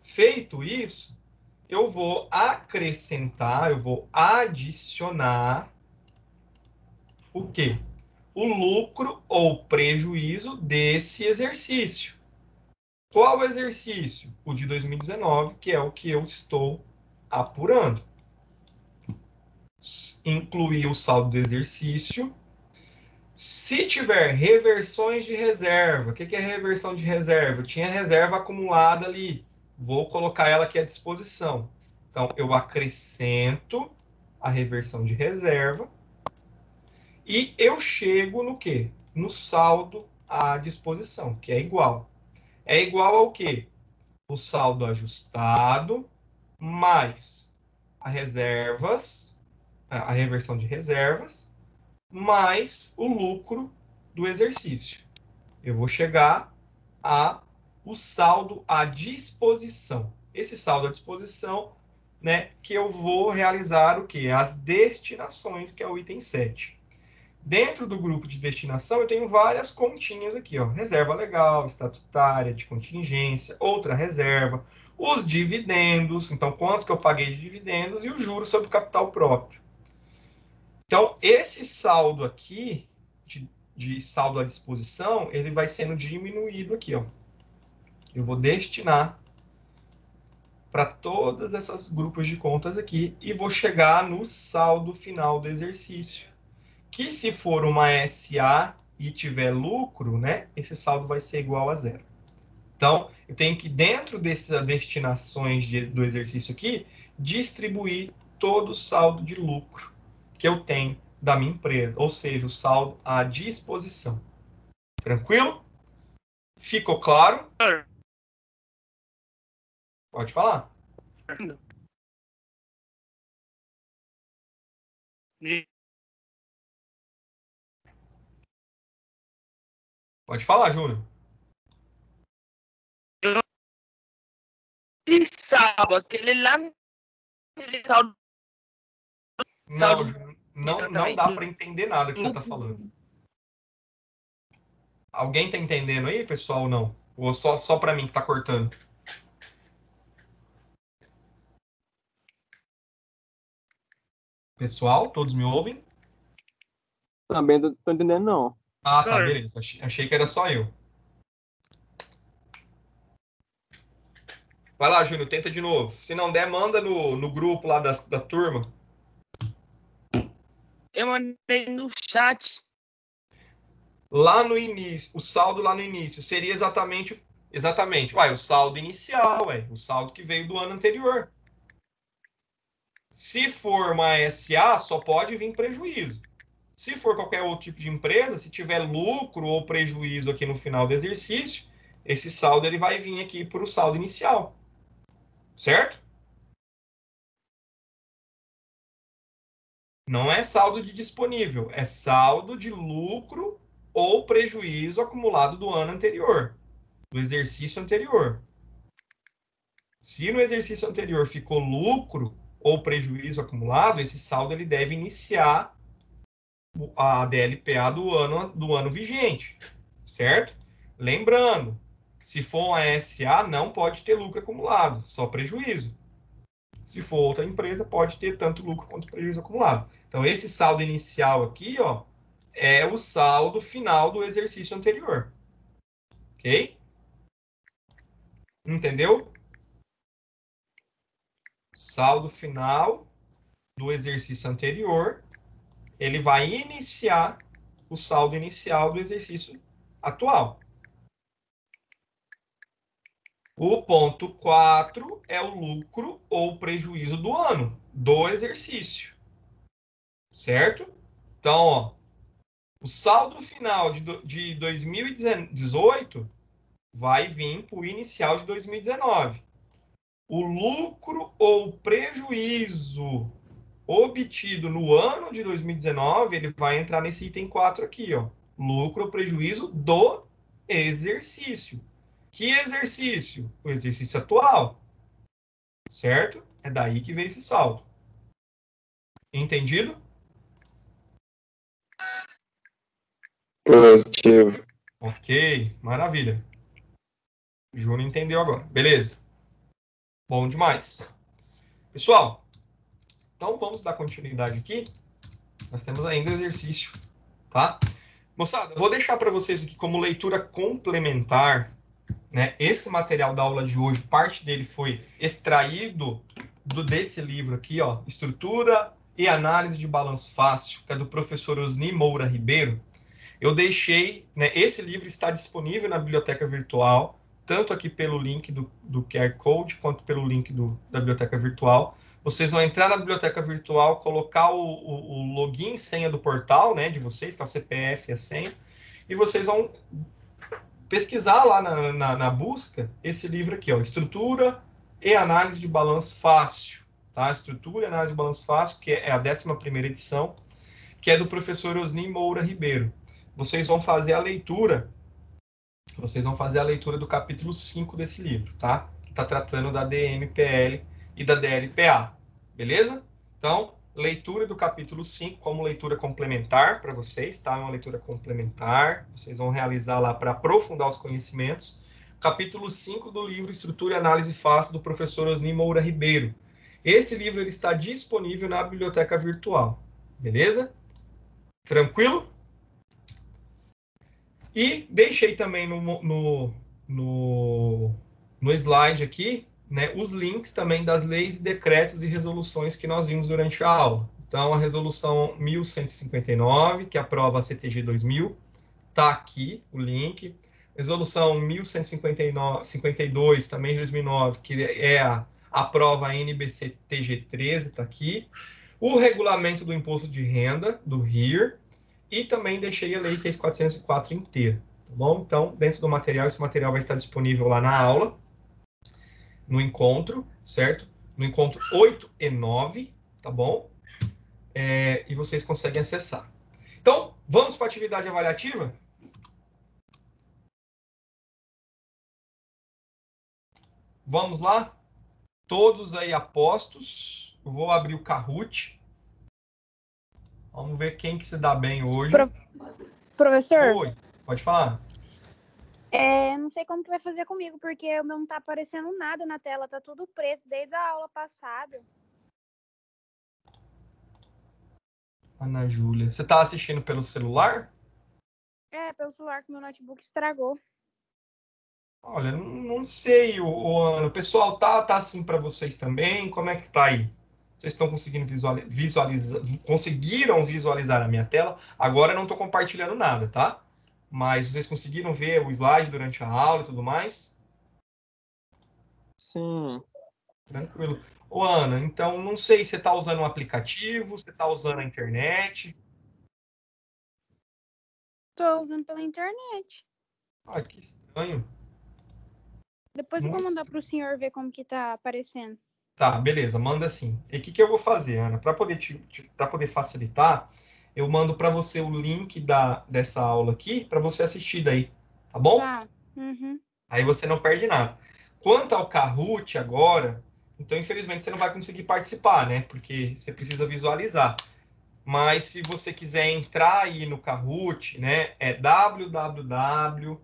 [SPEAKER 1] Feito isso, eu vou acrescentar, eu vou adicionar o quê? O lucro ou prejuízo desse exercício. Qual exercício? O de 2019, que é o que eu estou apurando. Incluir o saldo do exercício. Se tiver reversões de reserva, o que é reversão de reserva? Eu tinha reserva acumulada ali, vou colocar ela aqui à disposição. Então, eu acrescento a reversão de reserva e eu chego no quê? No saldo à disposição, que é igual. É igual ao quê? O saldo ajustado mais a reservas, a reversão de reservas, mais o lucro do exercício. Eu vou chegar o saldo à disposição. Esse saldo à disposição, né, que eu vou realizar o quê? As destinações, que é o item 7. Dentro do grupo de destinação, eu tenho várias continhas aqui, ó. Reserva legal, estatutária, de contingência, outra reserva, os dividendos, então quanto que eu paguei de dividendos e o juros sobre o capital próprio. Então, esse saldo aqui, de saldo à disposição, ele vai sendo diminuído aqui, ó. Eu vou destinar para todas essas grupos de contas aqui e vou chegar no saldo final do exercício. Que se for uma SA e tiver lucro, né, esse saldo vai ser igual a 0. Então, eu tenho que, dentro dessas destinações do exercício aqui, distribuir todo o saldo de lucro que eu tenho da minha empresa, ou seja, o saldo à disposição. Tranquilo? Ficou claro? Pode falar. Pode falar, Júnior.
[SPEAKER 6] Esse saldo, aquele lá. Saldo.
[SPEAKER 1] Não dá para entender nada que você está falando. Alguém está entendendo aí, pessoal, ou não? Ou só para mim que está cortando? Pessoal, todos me ouvem?
[SPEAKER 3] Também não tô entendendo, não.
[SPEAKER 1] Ah, tá, beleza. Achei que era só eu. Vai lá, Júnior, tenta de novo. Se não der, manda no grupo lá da turma.
[SPEAKER 6] Eu mandei no chat.
[SPEAKER 1] Lá no início, o saldo lá no início seria exatamente, o saldo inicial, o saldo que veio do ano anterior. Se for uma SA, só pode vir prejuízo. Se for qualquer outro tipo de empresa, se tiver lucro ou prejuízo aqui no final do exercício, esse saldo ele vai vir aqui para o saldo inicial. Certo? Não é saldo de disponível, é saldo de lucro ou prejuízo acumulado do ano anterior, do exercício anterior. Se no exercício anterior ficou lucro ou prejuízo acumulado, esse saldo ele deve iniciar a DLPA do ano vigente, certo? Lembrando, se for uma SA, não pode ter lucro acumulado, só prejuízo. Se for outra empresa, pode ter tanto lucro quanto prejuízo acumulado. Então, esse saldo inicial aqui, ó, é o saldo final do exercício anterior. Ok? Entendeu? Saldo final do exercício anterior, ele vai iniciar o saldo inicial do exercício atual. O ponto 4 é o lucro ou prejuízo do ano, do exercício. Certo? Então, ó, o saldo final de 2018 vai vir para o inicial de 2019. O lucro ou prejuízo obtido no ano de 2019, ele vai entrar nesse item 4 aqui, ó. Lucro ou prejuízo do exercício. Que exercício? O exercício atual. Certo? É daí que vem esse saldo. Entendido?
[SPEAKER 2] Positivo.
[SPEAKER 1] Ok, maravilha. O Júnior entendeu agora. Beleza. Bom demais. Pessoal, então vamos dar continuidade aqui. Nós temos ainda o exercício, tá? Moçada, eu vou deixar para vocês aqui como leitura complementar, né? Esse material da aula de hoje, parte dele foi extraído desse livro aqui, ó, Estrutura e Análise de Balanço Fácil, que é do professor Osni Moura Ribeiro. Eu deixei, né, esse livro está disponível na biblioteca virtual, tanto aqui pelo link do QR Code, quanto pelo link da biblioteca virtual. Vocês vão entrar na biblioteca virtual, colocar o login e senha do portal, né, de vocês, que é o CPF e a senha, e vocês vão pesquisar lá na busca esse livro aqui, ó, Estrutura e Análise de Balanço Fácil. Tá? Estrutura e Análise de Balanço Fácil, que é a 11ª edição, que é do professor Osni Moura Ribeiro. Vocês vão fazer a leitura Vocês vão fazer a leitura do capítulo 5 desse livro, tá? Que está tratando da DMPL e da DLPA, beleza? Então, leitura do capítulo 5 como leitura complementar para vocês, tá? É uma leitura complementar, vocês vão realizar lá para aprofundar os conhecimentos. Capítulo 5 do livro Estrutura e Análise Fácil, do professor Osni Moura Ribeiro. Esse livro ele está disponível na biblioteca virtual, beleza? Tranquilo? E deixei também no slide aqui, né, os links também das leis, decretos e resoluções que nós vimos durante a aula. Então, a resolução 1159, que aprova a CTG 2000, está aqui o link. Resolução 1152, também de 2009, que aprova a NBC TG13, está aqui. O regulamento do imposto de renda, do RIR, e também deixei a lei 6.404 inteira, tá bom? Então, dentro do material, esse material vai estar disponível lá na aula, no encontro, certo? No encontro 8 e 9, tá bom? E vocês conseguem acessar. Então, vamos para a atividade avaliativa? Vamos lá? Todos aí apostos. Eu vou abrir o Kahoot. Vamos ver quem que se dá bem hoje.
[SPEAKER 7] Professor,
[SPEAKER 1] Oi, pode falar.
[SPEAKER 7] não sei como que vai fazer comigo, porque o meu não tá aparecendo nada na tela, tá tudo preto desde a aula passada.
[SPEAKER 1] Ana Júlia, você está assistindo pelo celular?
[SPEAKER 7] Pelo celular que meu notebook estragou.
[SPEAKER 1] Olha, não sei, o pessoal tá assim para vocês também? Como é que tá aí? Vocês estão conseguindo visualizar, conseguiram visualizar a minha tela? Agora eu não estou compartilhando nada, tá? Mas vocês conseguiram ver o slide durante a aula e tudo mais?
[SPEAKER 3] Sim.
[SPEAKER 1] Tranquilo. Ô, Ana, então não sei se você está usando um aplicativo, você está usando a internet.
[SPEAKER 7] Tô usando pela internet.
[SPEAKER 1] Ah, que estranho.
[SPEAKER 7] Depois eu vou
[SPEAKER 1] Muito
[SPEAKER 7] mandar pro senhor ver como que tá aparecendo.
[SPEAKER 1] Tá, beleza, manda assim. E o que eu vou fazer, Ana? Para poder facilitar, eu mando para você o link dessa aula aqui para você assistir daí, tá bom?
[SPEAKER 7] Tá. Uhum.
[SPEAKER 1] Aí você não perde nada. Quanto ao Kahoot agora, então infelizmente você não vai conseguir participar, né? Porque você precisa visualizar. Mas se você quiser entrar aí no Kahoot, né, é www.kahoot,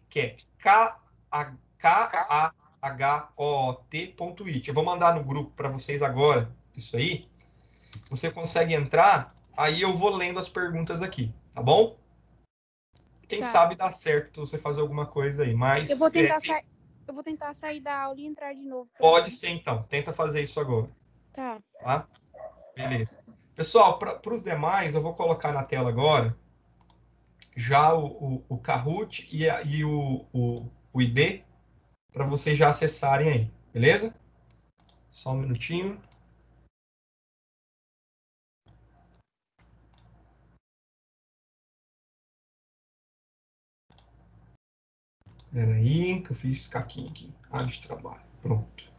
[SPEAKER 1] que é Kahoot.it. Eu vou mandar no grupo para vocês agora, isso aí. Você consegue entrar, aí eu vou lendo as perguntas aqui, tá bom? Quem
[SPEAKER 7] Tá.
[SPEAKER 1] sabe dá certo você fazer alguma coisa aí, mas
[SPEAKER 7] Eu vou tentar sair da aula e entrar de novo.
[SPEAKER 1] pode ser então. Tenta fazer isso agora,
[SPEAKER 7] Tá.
[SPEAKER 1] tá? Beleza. Pessoal, para os demais, eu vou colocar na tela agora já o Kahoot e o ID para vocês já acessarem aí, beleza? Só um minutinho. Espera aí, que eu fiz caquinho aqui. Área de trabalho. Pronto.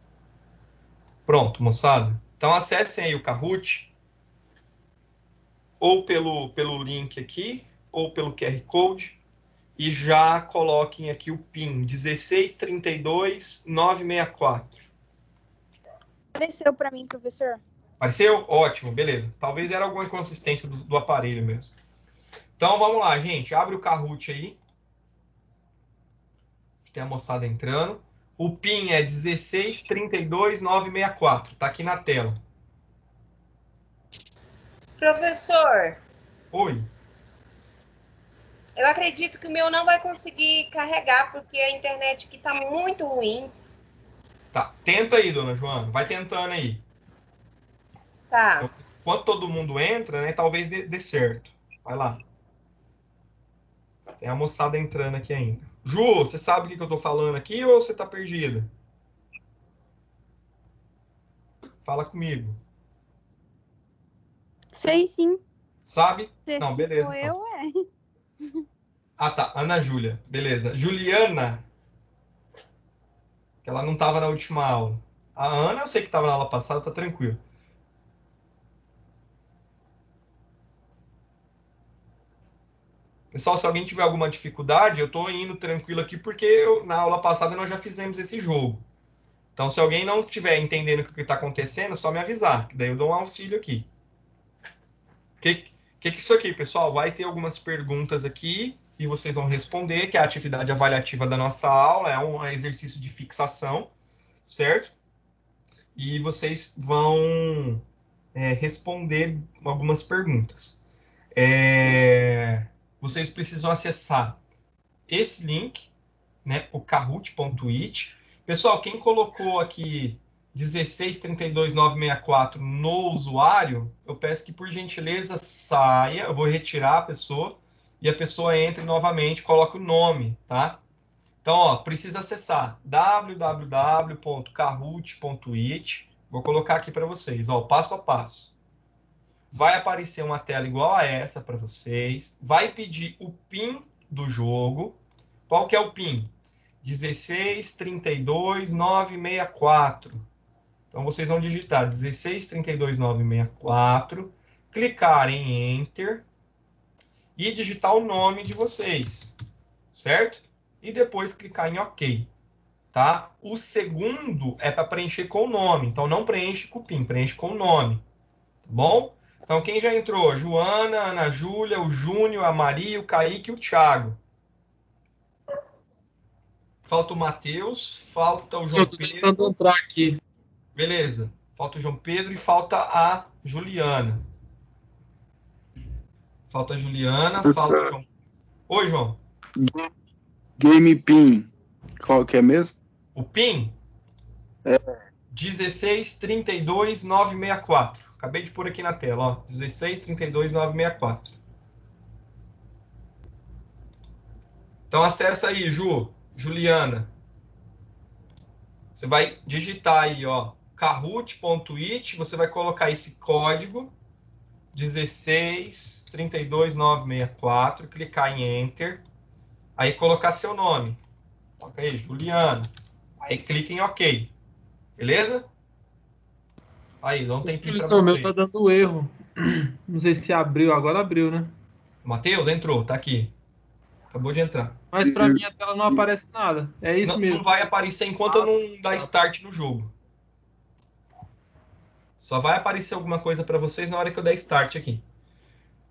[SPEAKER 1] Pronto, moçada. Então acessem aí o Kahoot, ou pelo link aqui, ou pelo QR Code, e já coloquem aqui o PIN 1632964.
[SPEAKER 7] Apareceu pra mim, professor.
[SPEAKER 1] Apareceu? Ótimo, beleza. Talvez era alguma inconsistência do aparelho mesmo. Então vamos lá, gente. Abre o Kahoot aí. Tem a moçada entrando. O PIN é 1632964. Tá aqui na tela.
[SPEAKER 8] Professor,
[SPEAKER 1] Oi.
[SPEAKER 8] eu acredito que o meu não vai conseguir carregar porque a internet aqui tá muito ruim.
[SPEAKER 1] Tá. Tenta aí, dona Joana. Vai tentando aí.
[SPEAKER 8] Tá.
[SPEAKER 1] Enquanto todo mundo entra, né? Talvez dê certo. Vai lá. Tem a moçada entrando aqui ainda. Ju, você sabe o que eu tô falando aqui ou você tá perdida? Fala comigo.
[SPEAKER 7] Sei sim.
[SPEAKER 1] Sabe?
[SPEAKER 7] Se
[SPEAKER 1] Não,
[SPEAKER 7] for
[SPEAKER 1] beleza. Então.
[SPEAKER 7] eu,
[SPEAKER 1] Ah, tá. Ana Júlia. Beleza. Juliana. Que ela não tava na última aula. A Ana, eu sei que tava na aula passada, tá tranquilo. Pessoal, se alguém tiver alguma dificuldade, eu estou indo tranquilo aqui porque na aula passada nós já fizemos esse jogo. Então, se alguém não estiver entendendo o que está acontecendo, é só me avisar, que daí eu dou um auxílio aqui. O que é isso aqui, pessoal? Vai ter algumas perguntas aqui e vocês vão responder, que é a atividade avaliativa da nossa aula, é um exercício de fixação, certo? E vocês vão responder algumas perguntas. Vocês precisam acessar esse link, né, o kahoot.it. Pessoal, quem colocou aqui 1632964 no usuário, eu peço que, por gentileza, saia. Eu vou retirar a pessoa e a pessoa entre novamente, coloque o nome, tá? Então, ó, precisa acessar www.kahoot.it. Vou colocar aqui para vocês, ó, passo a passo. Vai aparecer uma tela igual a essa para vocês. Vai pedir o PIN do jogo. Qual que é o PIN? 1632964. Então, vocês vão digitar 1632964, clicar em Enter e digitar o nome de vocês, certo? E depois clicar em OK, tá? O segundo é para preencher com o nome. Então, não preenche com o PIN, preenche com o nome, tá bom? Então, quem já entrou? Joana, Ana Júlia, o Júnior, a Maria, o Kaique e o Thiago. Falta o Matheus, falta o João Pedro.
[SPEAKER 2] Eu tô tentando entrar aqui.
[SPEAKER 1] Beleza. Falta o João Pedro e falta a Juliana. Falta a Juliana, falta o João. Oi, João.
[SPEAKER 9] Game PIN. Qual que é mesmo?
[SPEAKER 1] O PIN? 1632964. Acabei de pôr aqui na tela, ó. 1632964. Então acessa aí, Juliana. Você vai digitar aí, ó, kahoot.it, você vai colocar esse código 1632964, clicar em Enter, aí colocar seu nome. Coloca aí, Juliana. Aí clica em OK. Beleza? Aí, não tem PIN para
[SPEAKER 2] O meu
[SPEAKER 1] vocês.
[SPEAKER 2] tá dando erro. Não sei se abriu, agora abriu, né?
[SPEAKER 1] Matheus, entrou, tá aqui. Acabou de entrar.
[SPEAKER 2] Mas pra mim a tela não aparece nada. É isso mesmo.
[SPEAKER 1] Não vai aparecer enquanto eu não dar start no jogo. Só vai aparecer alguma coisa para vocês na hora que eu der start aqui.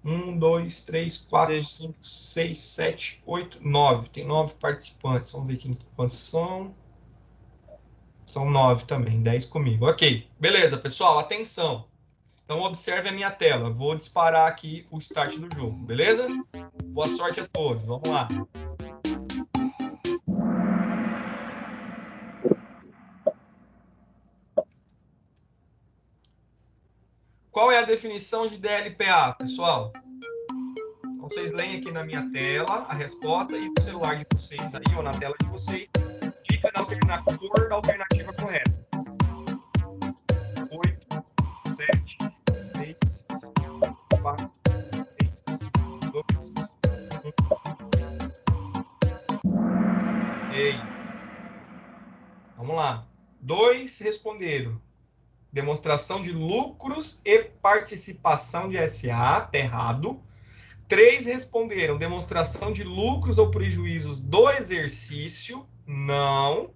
[SPEAKER 1] 1, 2, 3, 4, 5, 6, 7, 8, 9. Tem 9 participantes. Vamos ver aqui quantos são. São 9 também, 10 comigo. Ok, beleza, pessoal, atenção. Então observe a minha tela. Vou disparar aqui o start do jogo, beleza? Boa sorte a todos, vamos lá. Qual é a definição de DLPA, pessoal? Então, vocês leem aqui na minha tela a resposta e no celular de vocês aí, ou na tela de vocês, clica na cor da alternativa correta. 8, 7, 6, 4, 3, 2, 1. Ok. Vamos lá. 2 responderam. Demonstração de lucros e participação de SA, tá errado. 3 responderam demonstração de lucros ou prejuízos do exercício, não.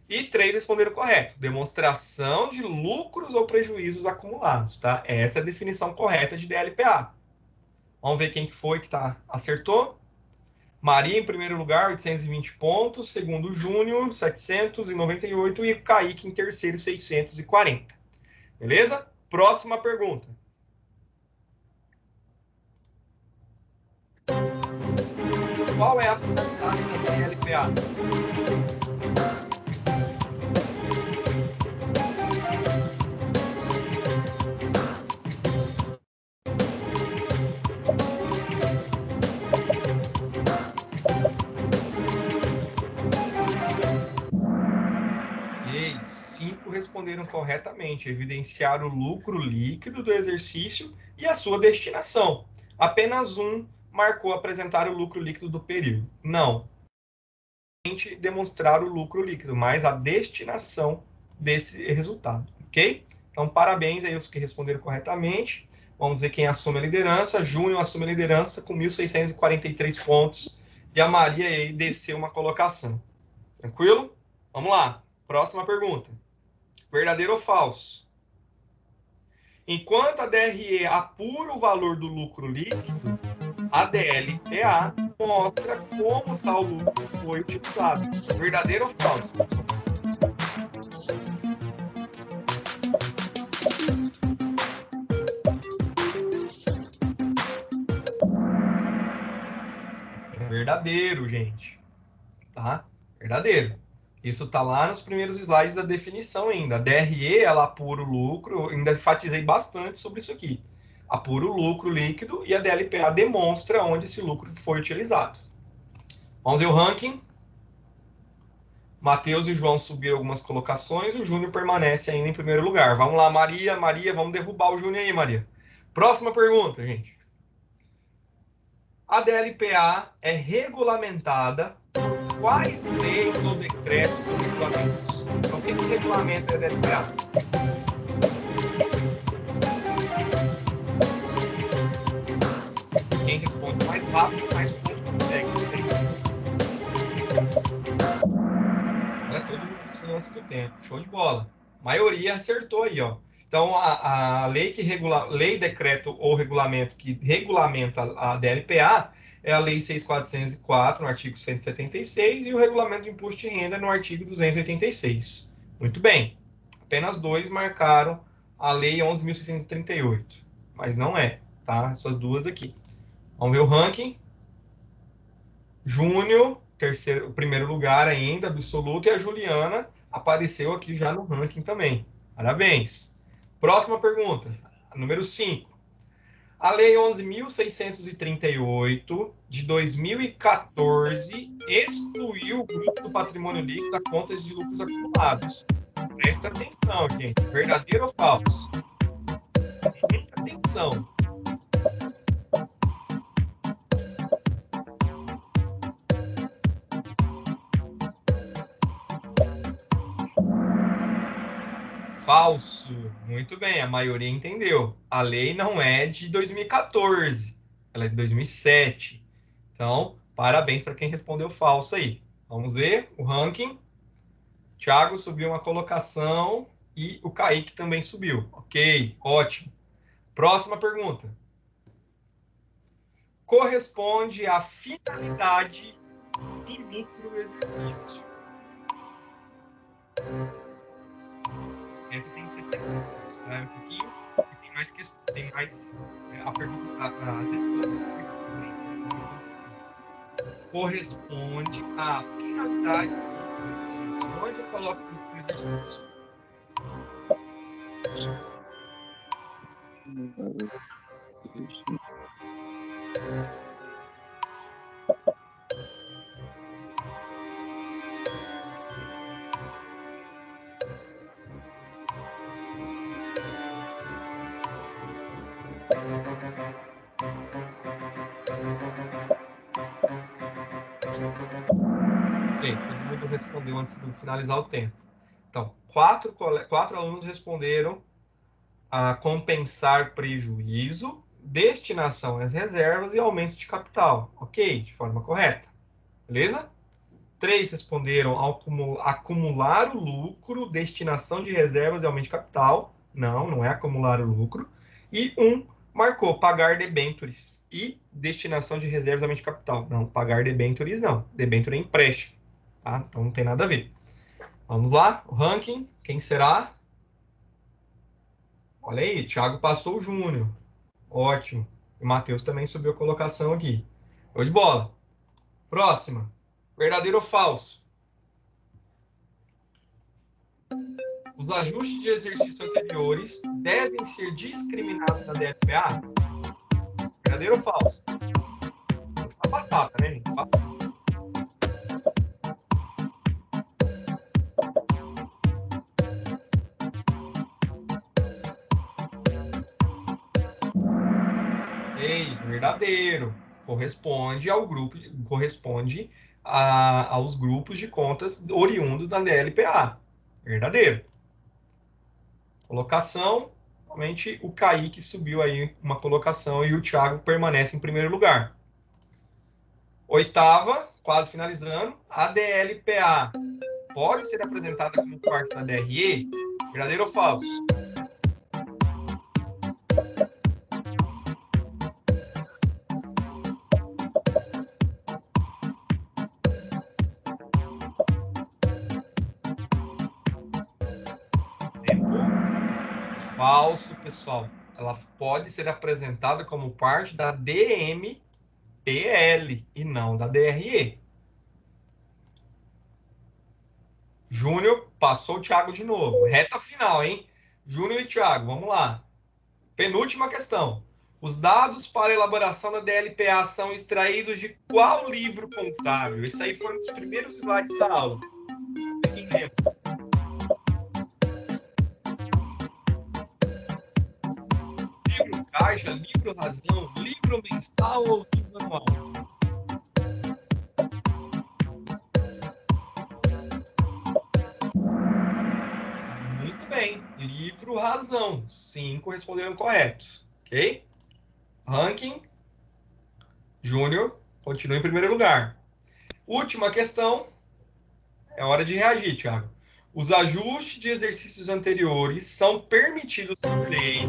[SPEAKER 1] E 3 responderam correto, demonstração de lucros ou prejuízos acumulados, tá? Essa é a definição correta de DLPA. Vamos ver quem que foi que acertou. Maria em primeiro lugar, 820 pontos. Segundo, Júnior, 798. E Kaique em terceiro, 640. Beleza? Próxima pergunta. Qual é a finalidade da DLPA? Ok, 5 responderam corretamente. Evidenciar o lucro líquido do exercício e a sua destinação. Apenas um marcou apresentar o lucro líquido do período. Não. Demonstrar o lucro líquido, mas a destinação desse resultado, ok? Então, parabéns aí os que responderam corretamente. Vamos ver quem assume a liderança. Júnior assume a liderança com 1.643 pontos. E a Maria aí desceu uma colocação. Tranquilo? Vamos lá. Próxima pergunta. Verdadeiro ou falso? Enquanto a DRE apura o valor do lucro líquido, a DLPA mostra como tal lucro foi utilizado. Verdadeiro ou falso? É verdadeiro, gente. Tá? Verdadeiro. Isso está lá nos primeiros slides da definição ainda. A DRE, ela apura o lucro, eu ainda enfatizei bastante sobre isso aqui. Apura o lucro líquido e a DLPA demonstra onde esse lucro foi utilizado. Vamos ver o ranking. Matheus e o João subiram algumas colocações, o Júnior permanece ainda em primeiro lugar. Vamos lá, Maria, vamos derrubar o Júnior aí, Maria. Próxima pergunta, gente. A DLPA é regulamentada por quais leis ou decretos ou regulamentos? Então, o que regulamenta a DLPA? Quem responde mais rápido, mais ponto consegue. Olha, todo mundo respondeu antes do tempo. Show de bola. A maioria acertou aí, ó. Então, a lei que lei, decreto ou regulamento que regulamenta a DLPA é a Lei 6.404, no artigo 176, e o Regulamento de Imposto de Renda, no artigo 286. Muito bem. Apenas 2 marcaram a Lei 11.638, mas não é, tá? Essas duas aqui. Vamos ver o ranking. Júnior, primeiro lugar ainda, absoluto, e a Juliana apareceu aqui já no ranking também. Parabéns. Próxima pergunta, número 5. A Lei 11.638, de 2014, excluiu o grupo do patrimônio líquido da contas de lucros acumulados. Presta atenção, gente. Verdadeiro ou falso? Muita atenção. Falso. Muito bem, a maioria entendeu. A lei não é de 2014, ela é de 2007. Então, parabéns para quem respondeu falso aí. Vamos ver o ranking. Thiago subiu uma colocação e o Kaique também subiu. Ok, ótimo. Próxima pergunta. Corresponde à finalidade do lucro do exercício. Essa tem 60 segundos, tá? Um pouquinho, porque tem mais questões, tem mais a pergunta, as respostas mais compridas. Corresponde à finalidade do exercício. Onde eu coloco o lucro do exercício? Ok, todo mundo respondeu antes de finalizar o tempo. Então, quatro alunos responderam a compensar prejuízo, destinação às reservas e aumento de capital. Ok, de forma correta. Beleza? 3 responderam acumular o lucro, destinação de reservas e aumento de capital. Não, não é acumular o lucro. E 1 marcou pagar debêntures e destinação de reservas e aumento de capital. Não, pagar debêntures não. Debênture é empréstimo. Tá? Então não tem nada a ver. Vamos lá, o ranking. Quem será? Olha aí, Thiago passou o Júnior. Ótimo. O Matheus também subiu a colocação aqui. Show de bola. Próxima. Verdadeiro ou falso? Os ajustes de exercício anteriores devem ser discriminados na DLPA? Verdadeiro ou falso? A batata, né, gente? Fácil. Ok, verdadeiro. Corresponde aos grupos de contas oriundos da DLPA. Verdadeiro. Colocação, Somente o Kaique subiu aí uma colocação e o Thiago permanece em primeiro lugar. Oitava, quase finalizando, a DLPA pode ser apresentada como parte da DRE? Verdadeiro ou falso? Falso, pessoal. Ela pode ser apresentada como parte da DMPL e não da DRE. Júnior, passou o Thiago de novo. Reta final, hein? Júnior e Thiago, vamos lá. Penúltima questão. Os dados para a elaboração da DLPA são extraídos de qual livro contábil? Esse aí foi um dos primeiros slides da aula. Quem lembra? Livro caixa, livro razão, livro mensal ou livro anual? Muito bem. Livro razão. 5 responderam corretos. Ok? Ranking. Júnior continua em primeiro lugar. Última questão. É hora de reagir, Thiago. Os ajustes de exercícios anteriores são permitidos por lei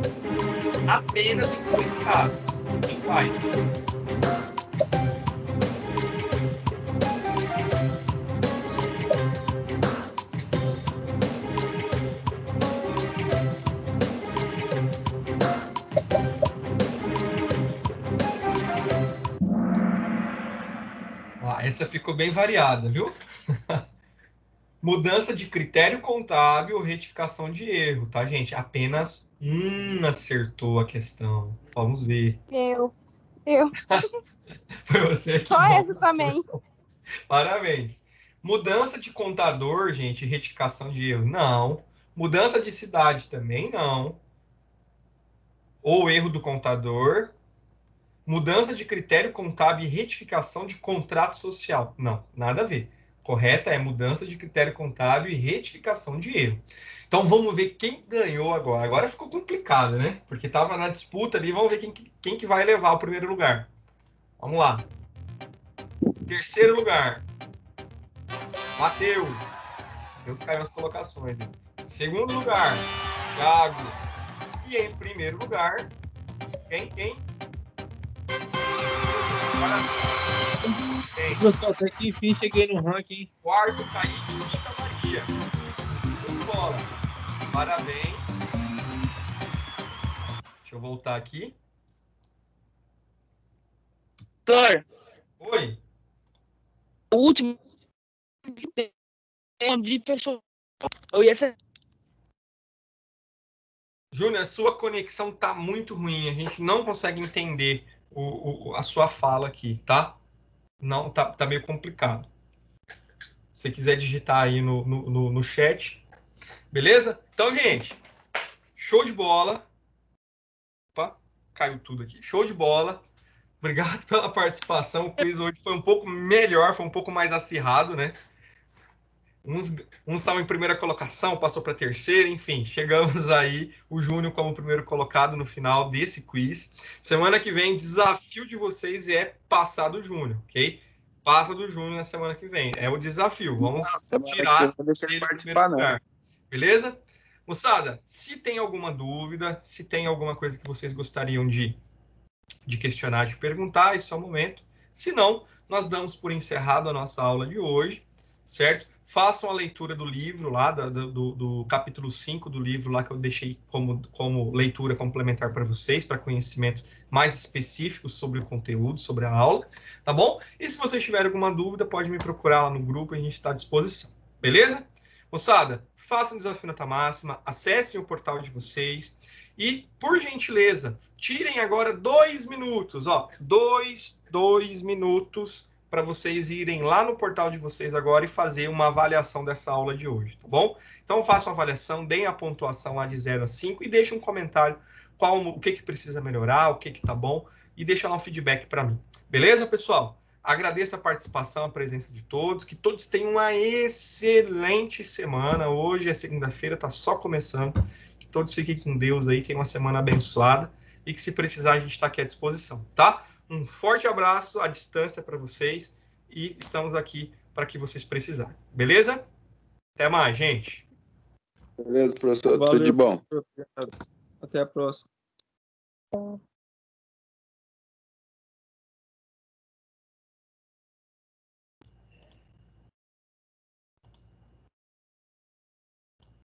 [SPEAKER 1] apenas em 2 casos. Em quais? Essa ficou bem variada, viu? Mudança de critério contábil ou retificação de erro, tá, gente? Apenas acertou a questão. Vamos ver.
[SPEAKER 7] Eu.
[SPEAKER 1] Foi você que
[SPEAKER 7] Só
[SPEAKER 1] bom.
[SPEAKER 7] essa também.
[SPEAKER 1] Parabéns. Mudança de contador, gente, retificação de erro, não. Mudança de cidade também, não. Ou erro do contador. Mudança de critério contábil e retificação de contrato social. Não, nada a ver. Correta é mudança de critério contábil e retificação de erro. Então vamos ver quem ganhou agora. Agora ficou complicado, né? Porque estava na disputa ali. Vamos ver quem que vai levar o primeiro lugar. Vamos lá. Terceiro lugar. Matheus. Matheus caiu as colocações. Hein? Segundo lugar. Thiago. E em primeiro lugar. Quem?
[SPEAKER 2] Professor, até que enfim cheguei no ranking.
[SPEAKER 1] Quarto, Kaique e Quinta Maria. Muito bola. Parabéns. Deixa eu voltar aqui.
[SPEAKER 6] Doutor,
[SPEAKER 1] Oi.
[SPEAKER 6] o último onde fechou. Eu ia ser.
[SPEAKER 1] Júnior, a sua conexão tá muito ruim. A gente não consegue entender a sua fala aqui, tá? Não, tá meio complicado. Se você quiser digitar aí no chat. Beleza? Então, gente, show de bola. Opa, caiu tudo aqui. Show de bola. Obrigado pela participação. O quiz hoje foi um pouco melhor, foi um pouco mais acirrado, né? Uns estavam em primeira colocação, passou para terceira, enfim, chegamos aí, o Júnior como primeiro colocado no final desse quiz. Semana que vem, desafio de vocês é passar do Júnior, ok? Passa do Júnior na semana que vem, é o desafio. Vamos tirar ele do primeiro lugar. Beleza? Moçada, se tem alguma dúvida, se tem alguma coisa que vocês gostariam de questionar, de perguntar, esse é o momento. Se não, nós damos por encerrado a nossa aula de hoje, certo? Façam a leitura do livro lá, do capítulo 5 do livro lá que eu deixei como leitura complementar para vocês, para conhecimentos mais específicos sobre o conteúdo, sobre a aula, tá bom? E se vocês tiverem alguma dúvida, pode me procurar lá no grupo, a gente está à disposição, beleza? Moçada, façam o desafio nota máxima, acessem o portal de vocês e, por gentileza, tirem agora 2 minutos, ó, 2 minutos para vocês irem lá no portal de vocês agora e fazer uma avaliação dessa aula de hoje, tá bom? Então, façam a avaliação, deem a pontuação lá de 0 a 5 e deixem um comentário o que precisa melhorar, o que tá bom, e deixa lá um feedback para mim. Beleza, pessoal? Agradeço a participação, a presença de todos. Que todos tenham uma excelente semana. Hoje é segunda-feira, está só começando. Que todos fiquem com Deus aí, tenham uma semana abençoada. E que se precisar, a gente está aqui à disposição, tá? Um forte abraço à distância para vocês. E estamos aqui para que vocês precisarem. Beleza? Até mais, gente.
[SPEAKER 9] Beleza, professor.
[SPEAKER 3] Valeu,
[SPEAKER 9] Tudo de bom.
[SPEAKER 3] professor. Até a próxima.